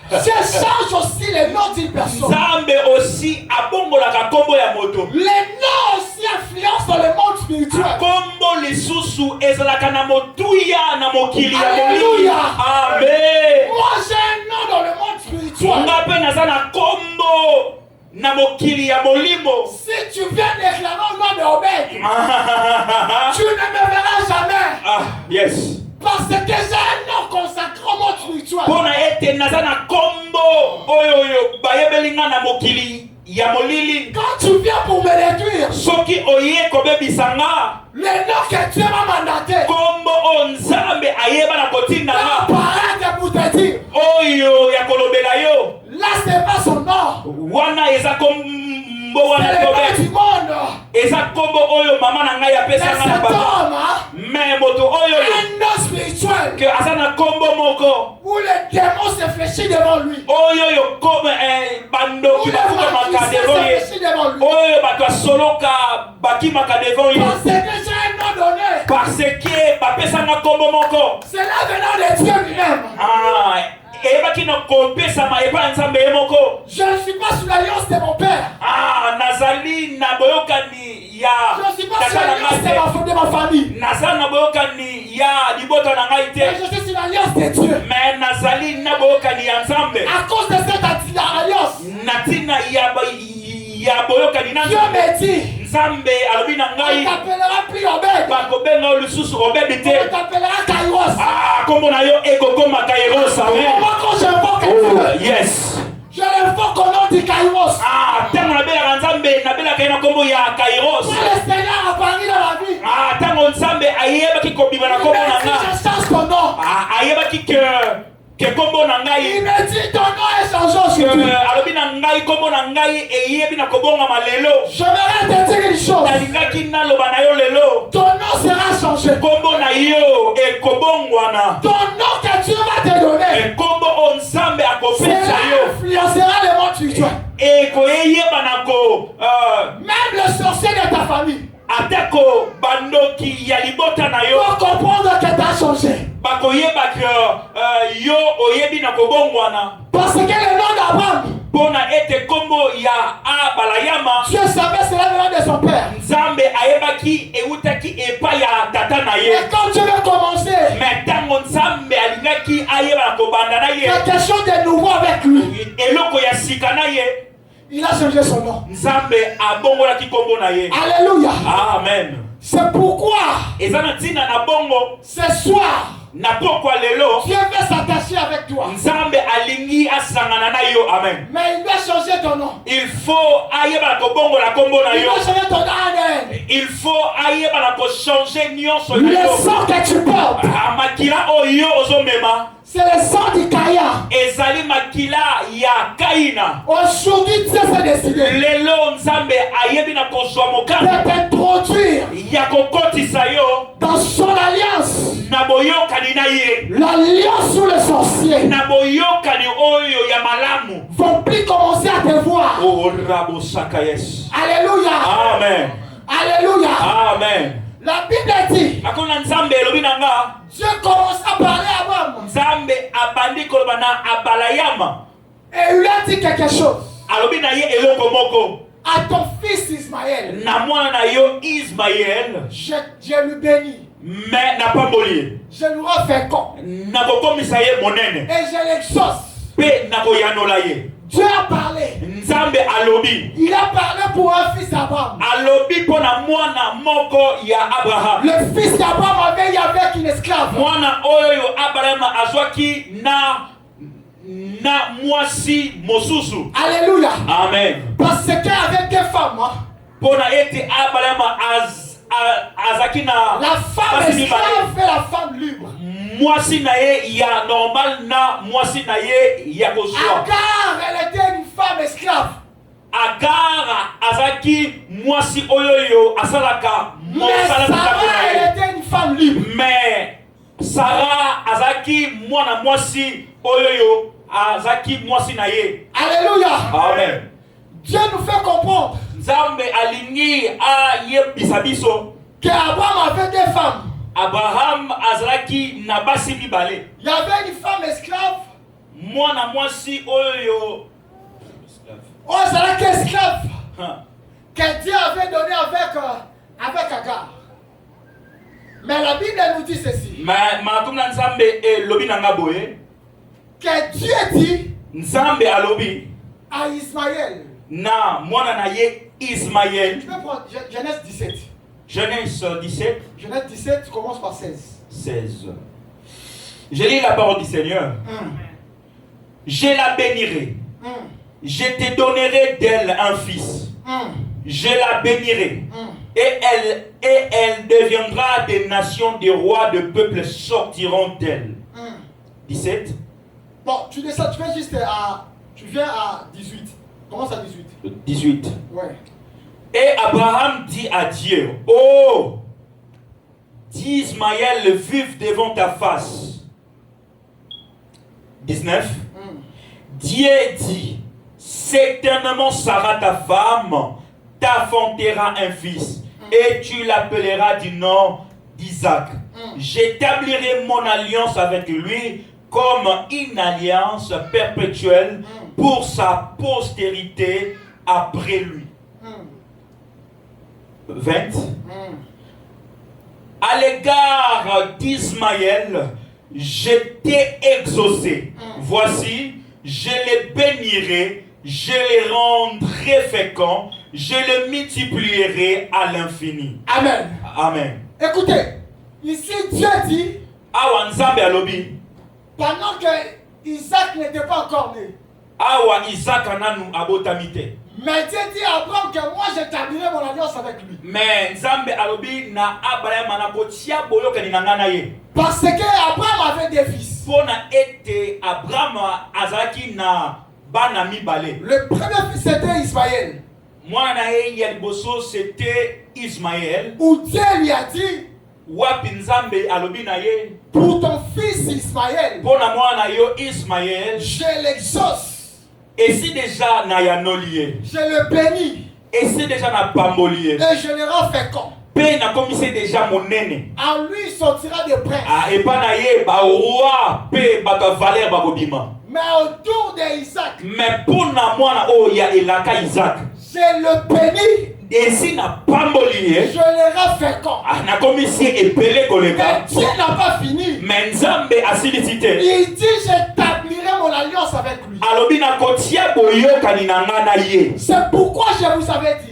Dieu change aussi les noms d'une personne. Nzambe aussi abongolaka kombo ya moto. Les noms aussi influencent dans le monde spirituel. Kombo lisusu ezalaka na motuya na mokili ya Alléluia. Amen. Moi j'ai un nom dans le monde spirituel. Nga pe naza na kombo na mokili ya molimo. Si tu viens déclarer au nom de Obed, tu ne me verras jamais. Ah, yes. Parce que j'ai un nom consacré au monde spirituel. Pona ete naza na kombo oyo bayebelinga na mokili ya molili. Quand tu viens pour me détruire, Soki oye kobebisanga le nom que Dieu m'a mandaté kombo o nzambe ayeba na kotinda nga apparaître pour te dire, oyo ya kolobela yo là c'est pas son nom, wana eza kombo wana c'est le nom tobe du monde. eza kombo oyo mama na ngai Mais apesa nga na cet bato homme a me moto oyo un nom spirituel ke aza na kombo moko où les démons se fléchissent devant lui. oyo yo comme Où bandoki les bafukamaka magiciens devant se ye fléchissent devant lui. oyo bato asoloka bakimaka devant ye Parce que j'ai un nom donné. parce que bapesanga kombo moko C'est là venant de Dieu lui-même. eyebaki na kopesama epai ya nzambe ye moko. Je ne suis pas sous l'alliance de mon père. Nazali na boyokani ya Je ne suis pas sous l'alliance de ma famille. naza na boyokani ya libota na ngai te. Mais je suis sous l'alliance de Dieu. Mais nazali na boyokani ya nzambe À cause de cette alliance, na ntina ya boyokani na Dieu me dit, nzambe alobi na on ngai t'appellera plus Obed. bakobenga yo lisusu Obedi te. On t'appellera Kairos. Kombo na yo ekokoma Kairos. Moi quand j'invoque Dieu, Yes. je l'invoque au nom du Kairos. Ntango nabelaka nzambe nabelaka ye na kombo ya Kairos. Quand le Seigneur a parlé dans la vie, Ntango nzambe ayebaki kobima na kombo na si nga je change ton nom, ayebaki ke kombo na il ngai me dit ton nom est changé aujourd'hui. alobi na ngai kombo na ngai eyebi na kobongama lelo. J'aimerais te dire une chose. nalingaki naloba na yo lelo Ton nom sera changé. kombo na yo ekobongwana. Ton nom que Dieu va te donner, kombo o nzambe akopesa cela yo influencera le monde spirituel. ekoyeba na ko Même le sorcier de ta famille atako bandoki ya libota na yo doit comprendre que tu as changé. bakoyeba ke yo oyebi na kobongwana. Parce que le nom d'Abraham, mpona ete kombo ya Abalayama Dieu savait cela venant de son père. nzambe ayebaki eutaki epai ya tata na ye. Et quand Dieu veut commencer me ntango nzambe alingaki ayeba na kobanda na ye quelque chose de nouveau avec lui, eloko ya sika na ye, il a changé son nom. nzambe abongolaki kombo na ye. Alléluia. Amen. C'est pourquoi eza na ntina na bongo ce soir, na pokwa lelo Dieu veut s'attacher avec toi. nzambe alingi asangana na yo. Amen. Mais il doit changer ton nom. Il faut ayeba na kobongola kombo na Il yo. doit changer ton ADN. Il faut ayeba na kochanger nyonso na Le yo. sang que tu portes, makila oyo ozomema c'est le sang du Caïn. ezali makila ya Kaina. Aujourd'hui, Dieu s'est décidé lelo nzambe ayebi na kozwa mokano de t'introduire ya kokotisa yo dans son alliance. na boyokani na ye, L'alliance sous le sorcier na boyokani oyo ya malamu. vont plus commencer à te voir. Oh, rabosaka yes. Alléluia. Amen. Alléluia. Amen. La Bible dit, akona nzambe elobi na nga Dieu commence à parler à Abraham. nzambe abandi koloba na Abalayama Et il lui a dit quelque chose. alobi na ye eloko moko À ton fils Ismaël, na mwana na yo Ismael je lui bénis. me napamboli ye, Je lui refais compte. nakokomisa ye monene Et je l'exauce. mpe nakoyanola ye. Dieu a parlé. nzambe alobi, Il a parlé pour un fils d'Abraham. alobi mpo na mwana moko ya Abraham. Le fils d'Abraham avait eu avec une esclave. mwana oyo Abraham azwaki na mwasi mosusu. Alléluia. Amen. Parce qu'avec des femmes, mpo na ete Abraham azaki na la femme basi mibale. esclave et la femme libre. mwasi na ye ya normal na mwasi na ye ya kozwa. Agar, elle était une femme esclave. Agar azaki mwasi oyoyo asalaka Mais Sarah, elle était une femme libre. Mais Sarah azaki mwana mwasi oyoyo azaki mwasi na ye. Alléluia. Amen. Dieu nous fait comprendre Nzambe alingi ayebisa biso que Abraham avait des femmes. Abraham azalaki na basi mibale. Il y avait une femme esclave. Mwana mwasi oyoyo Oh, c'est la esclave que Dieu avait donné avec Agar. Mais la Bible nous dit ceci. matumna Nzambe elobi na nga boye Que Dieu dit Nzambe alobi à Ismaël. na mwana na ye Ismaël. Tu peux prendre Genèse 17. Genèse 17. Genèse 17, tu commences par 16. 16. Je lis la parole du Seigneur. Je la bénirai. Je te donnerai d'elle un fils. Je la bénirai. Et elle deviendra des nations, des rois, de peuples sortiront d'elle. 17. Bon, tu descends, tu viens juste tu viens à 18. Commence à 18. 18. Ouais. Et Abraham dit à Dieu, oh, dis Ismaël, vive devant ta face. 19. Dieu dit, certainement Sarah ta femme t'enfantera un fils et tu l'appelleras du nom d'Isaac. J'établirai mon alliance avec lui comme une alliance perpétuelle pour sa postérité après lui. 20. À l'égard d'Ismaël, je t'ai exaucé. Voici, je les bénirai, je les rendrai féconds, je les multiplierai à l'infini. Amen. Amen. Écoutez, ici Dieu dit, Awa Nzambe alobi, pendant que Isaac n'était pas encore né, Awa Isaac ananu abotamite. mais Dieu dit à Abraham que moi j'établirai mon alliance avec lui. Mais Nzambe alobi na Abraham anakotia boyokani na ngana ye. Parce que Abraham avait des fils. Pona ete Abraham azaki na bana mibale. Le premier fils c'était Ismaël. Mwana na ye ya liboso c'était Ismaël. Où Dieu lui a dit, Wapi Nzambe alobi na ye, pour ton fils Ismaël, pona mwana yo Ismaël, je l'exauce. et si déjà na ya nolie, Je le bénis. et si déjà na pambolier, Et je le rends fécond. pe na komise déjà monene. En lui sortira des princes. Ah, et pas na ye ba roi pe ba ka valeur ba kobima. Mais autour d'Isaac, Mais pour na mwana o ya elaka Isaac, je le bénis. et si na pambolier, Je le rends fécond. ah na komise epele koleka. Mais Dieu n'a pas fini. Mais Nzambe asilisite. Il dit, j'établirai mon alliance avec lui. Alobi na kotia boyokani na nga na ye. C'est pourquoi je vous avais dit,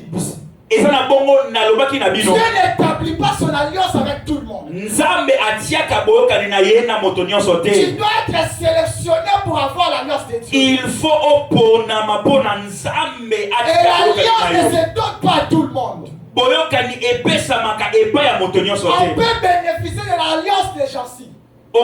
Eza na bongo na lobaki na bino. Dieu n'établit pas son alliance avec tout le monde. Nzambe atiaka boyokani na ye na moto nyonso Tu te. dois être sélectionné pour avoir l'alliance de Dieu. Il faut oponama pona Nzambe Et atiaka l'alliance boyokani na ne yo. se donne pas à tout le monde. Boyokani epesamaka epai ya moto nyonso On te. peut bénéficier de l'alliance des gens-ci.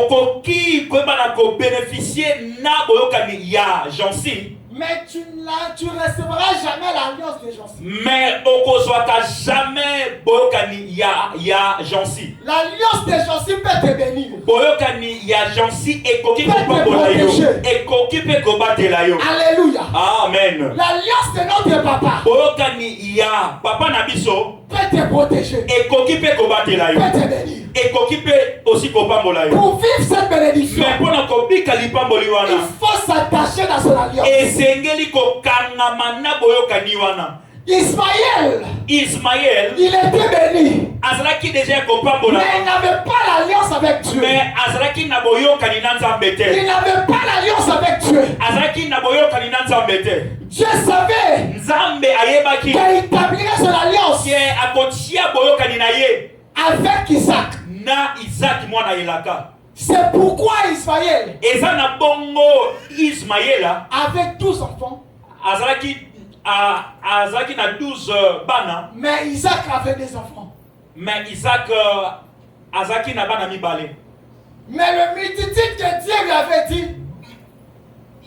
Okoki koyeba na kobénéficier na boyokani ya jansi. Mais tu ne recevras jamais l'alliance des gens-ci. Mais okozwaka jamais boyokani ya jansi. L'alliance des gens-ci peut te bénir. Boyokani ya jansi ekoki Peut te kopambola yo. protéger. Ekoki pe kobatela yo. Alléluia. Amen. L'alliance de notre papa Boyokani ya papa na biso peut te protéger. ekoki pe kobatela yo. Peut te bénir. Ekoki pe aussi kopambola yo. Pour vivre cette bénédiction, Mais mpona kobika lipamboli il wana faut s'attacher dans son alliance. esengeli kokangama na boyokani wana. Ismaël, Ismaël il était béni, azalaki déjà kopambola, mais il n'avait pas l'alliance avec Dieu. mais azalaki na boyokani na Nzambe Il te. n'avait pas l'alliance avec Dieu. Azalaki na boyokani na Nzambe te. Dieu savait Nzambe ayebaki qu'il établirait son alliance ke akotia boyokani na ye avec Isaac. na Isaac mwana elaka. C'est pourquoi Ismaël, Eza na bongo Ismaëla avec 12 enfants, azalaki na 12 bana, mais Isaac avait des enfants. mais Isaac azalaki na bana mibale. Mais le multitude que Dieu lui avait dit,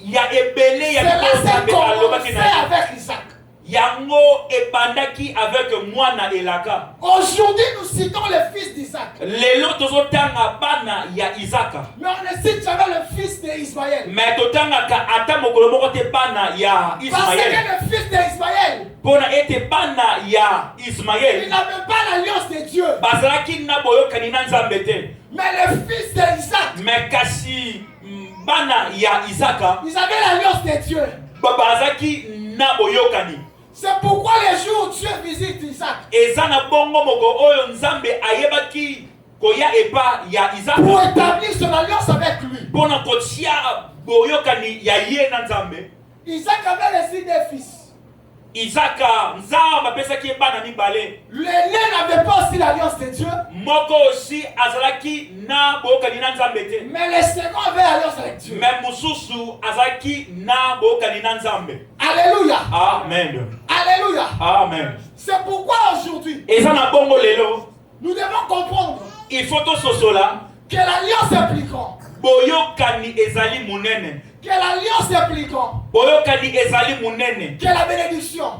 ya ebele ya cela s'est Nzambe alobaki commencé na ye. avec Isaac. Yango ebandaki avec mwana elaka. Aujourd'hui, nous citons le fils d'Isaac. Lelo tozotanga bana ya Isaka. Mais on ne cite jamais le fils d'Ismaël. Mais totangaka ata mokolo moko te bana ya Parce que Ismaël. le fils d'Ismaël, Pona ete bana ya il Ismaël. n'avait pas l'alliance de Dieu. Bazalaki na boyokani na Nzambe te. Mais le fils d'Isaac, Mais kasi bana ya Isaka ils avaient l'alliance de Dieu. bazalaki na boyokani. C'est pourquoi les jours où Dieu visite Isaac, Eza na bongo moko oyo Nzambe ayebaki koya epa ya pour Isaka. établir son alliance avec lui. Pona kotia boyokani ya ye na Nzambe. Isaac avait laissé des fils. Isaka Nzambe apesaki bana mibale. L'aîné n'avait pas aussi l'alliance de Dieu. Moko aussi azalaki na boyokani na Nzambe te. Mais le second avait l'alliance avec Dieu. Mais mususu azalaki na boyokani na Nzambe. Alléluia. Amen. Alléluia. Amen. C'est pourquoi aujourd'hui, Eza na bongo lelo. nous devons comprendre Il faut to sosola. que l'alliance impliquant, Boyokani ezali munene. que l'alliance impliquant, Boyokani ezali munene. que la bénédiction,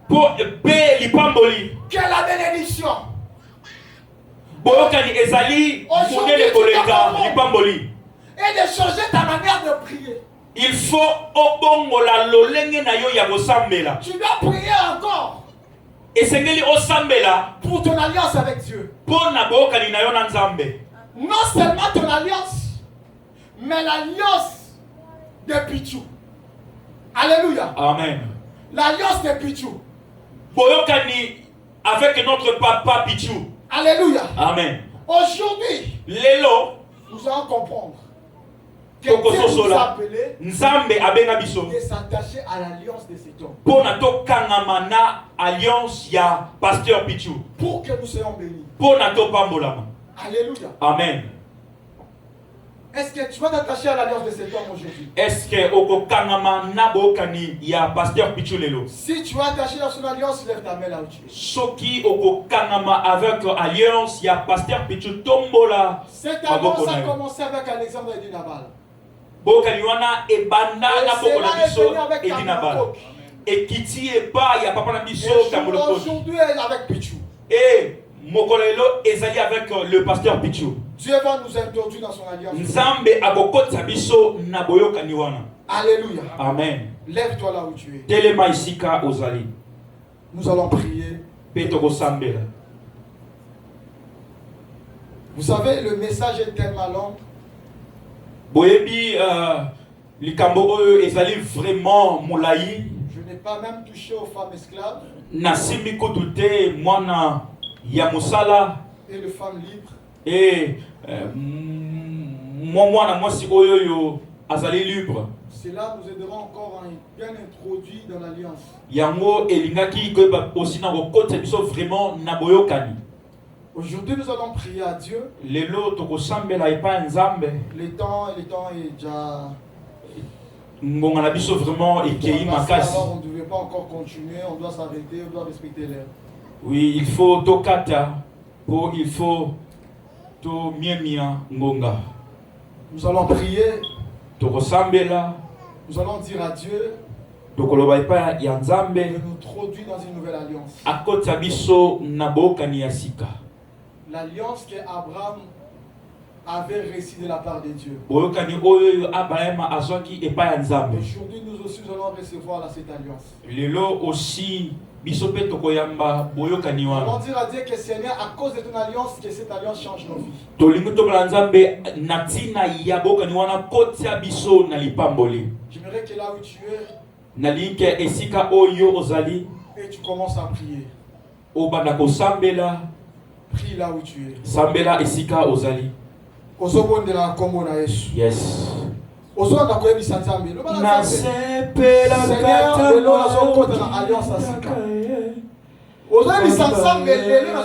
Po be lipamboli. que la bénédiction. Boyokani ezali munene koleka lipamboli. Et de changer ta manière de prier. Il faut obongola lolenge na yo ya kosambela. Tu dois prier encore Esengeli osambela pour ton alliance avec Dieu. pona boyokani na yo na Nzambe. Non seulement ton alliance, mais l'alliance de Pichou. Alléluia. Amen. L'alliance de Pichou. Boyokani avec notre papa Pichou. Alléluia. Amen. Aujourd'hui, Lelo nous allons comprendre que Dieu nous a appelés Nzambe abenga biso. de s'attacher à l'alliance de cet homme. Pona to kangama na alliance ya pasteur Pichou. Pour que nous soyons bénis. Pona to pambolama. Alléluia. Amen. Est-ce que tu vas t'attacher à l'alliance de cet homme aujourd'hui? Est-ce que oko kangama na bokani ya pasteur Pichou lelo? Si tu vas t'attacher dans son alliance, lève ta main là où tu es. Soki oko kangama avec alliance ya pasteur Pichou tombola. Cette alliance a commencé avec Alexandre et Dinabal. Bokani wana ebanda na bokola biso avec edinabal. Kamolokok. Et kiti eba ya papa na biso Kamolokok. Aujourd'hui avec Pichou. Et mokolelo ezali avec le pasteur Pichou. Dieu va nous introduire dans son alliance. Nzambe akokotisa biso na boyokani wana. Alléluia. Amen. Lève-toi là où tu es. Telema isika ozali. Nous allons prier. Petoko sambela. Vous savez, le message est tellement long. Boyebi likambo oyo ezali vraiment molayi. Je n'ai pas même touché aux femmes esclaves Nasimbi kutute mwana ya musala et les femmes libres. et mwana mwasi oyo yo azali libre. Cela nous aidera encore à bien introduit dans l'alliance. Yango elingaki koyeba aussi na kokotisa biso vraiment na boyokani. Aujourd'hui, nous allons prier à Dieu. Lelo tokosambela epa Nzambe. Le temps est déjà... Ngonga na biso vraiment ekei makasi. Alors, on ne devait pas encore continuer. On doit s'arrêter. On doit respecter l'heure. Oui, il faut tokata. Il faut to miemia ngonga. Nous allons prier. Tokosambela. Nous allons dire à Dieu Tokoloba epa ya Nzambe. de nous introduire dans une nouvelle alliance. Akotisa biso na bokani ya sika. L'alliance que Abraham avait reçue de la part de Dieu. Boyokani oyo Abraham azwaki epa ya Nzambe. Aujourd'hui, nous aussi nous allons recevoir cette alliance. Lelo aussi biso pe tokoyamba boyokani Nous allons wana. dire à Dieu que Seigneur, à cause de ton alliance, que cette alliance change nos vies. Tolingi tobala Nzambe na tina ya bokani wana kotisa biso na lipamboli. J'aimerais que là où tu es, Nalingi ke esika oyo ozali et tu commences à prier. obanda kosambela. Prie là où tu es. Sambela esika ozali. Ozobondela kombo na Yesu. Yes. Ozonda koyebisa Nzambe. Loba na Nzambe. Nasepela Seigneur, lelo nazokota na alliance ya sika. Ozoyebisa Nzambe lelo nazokende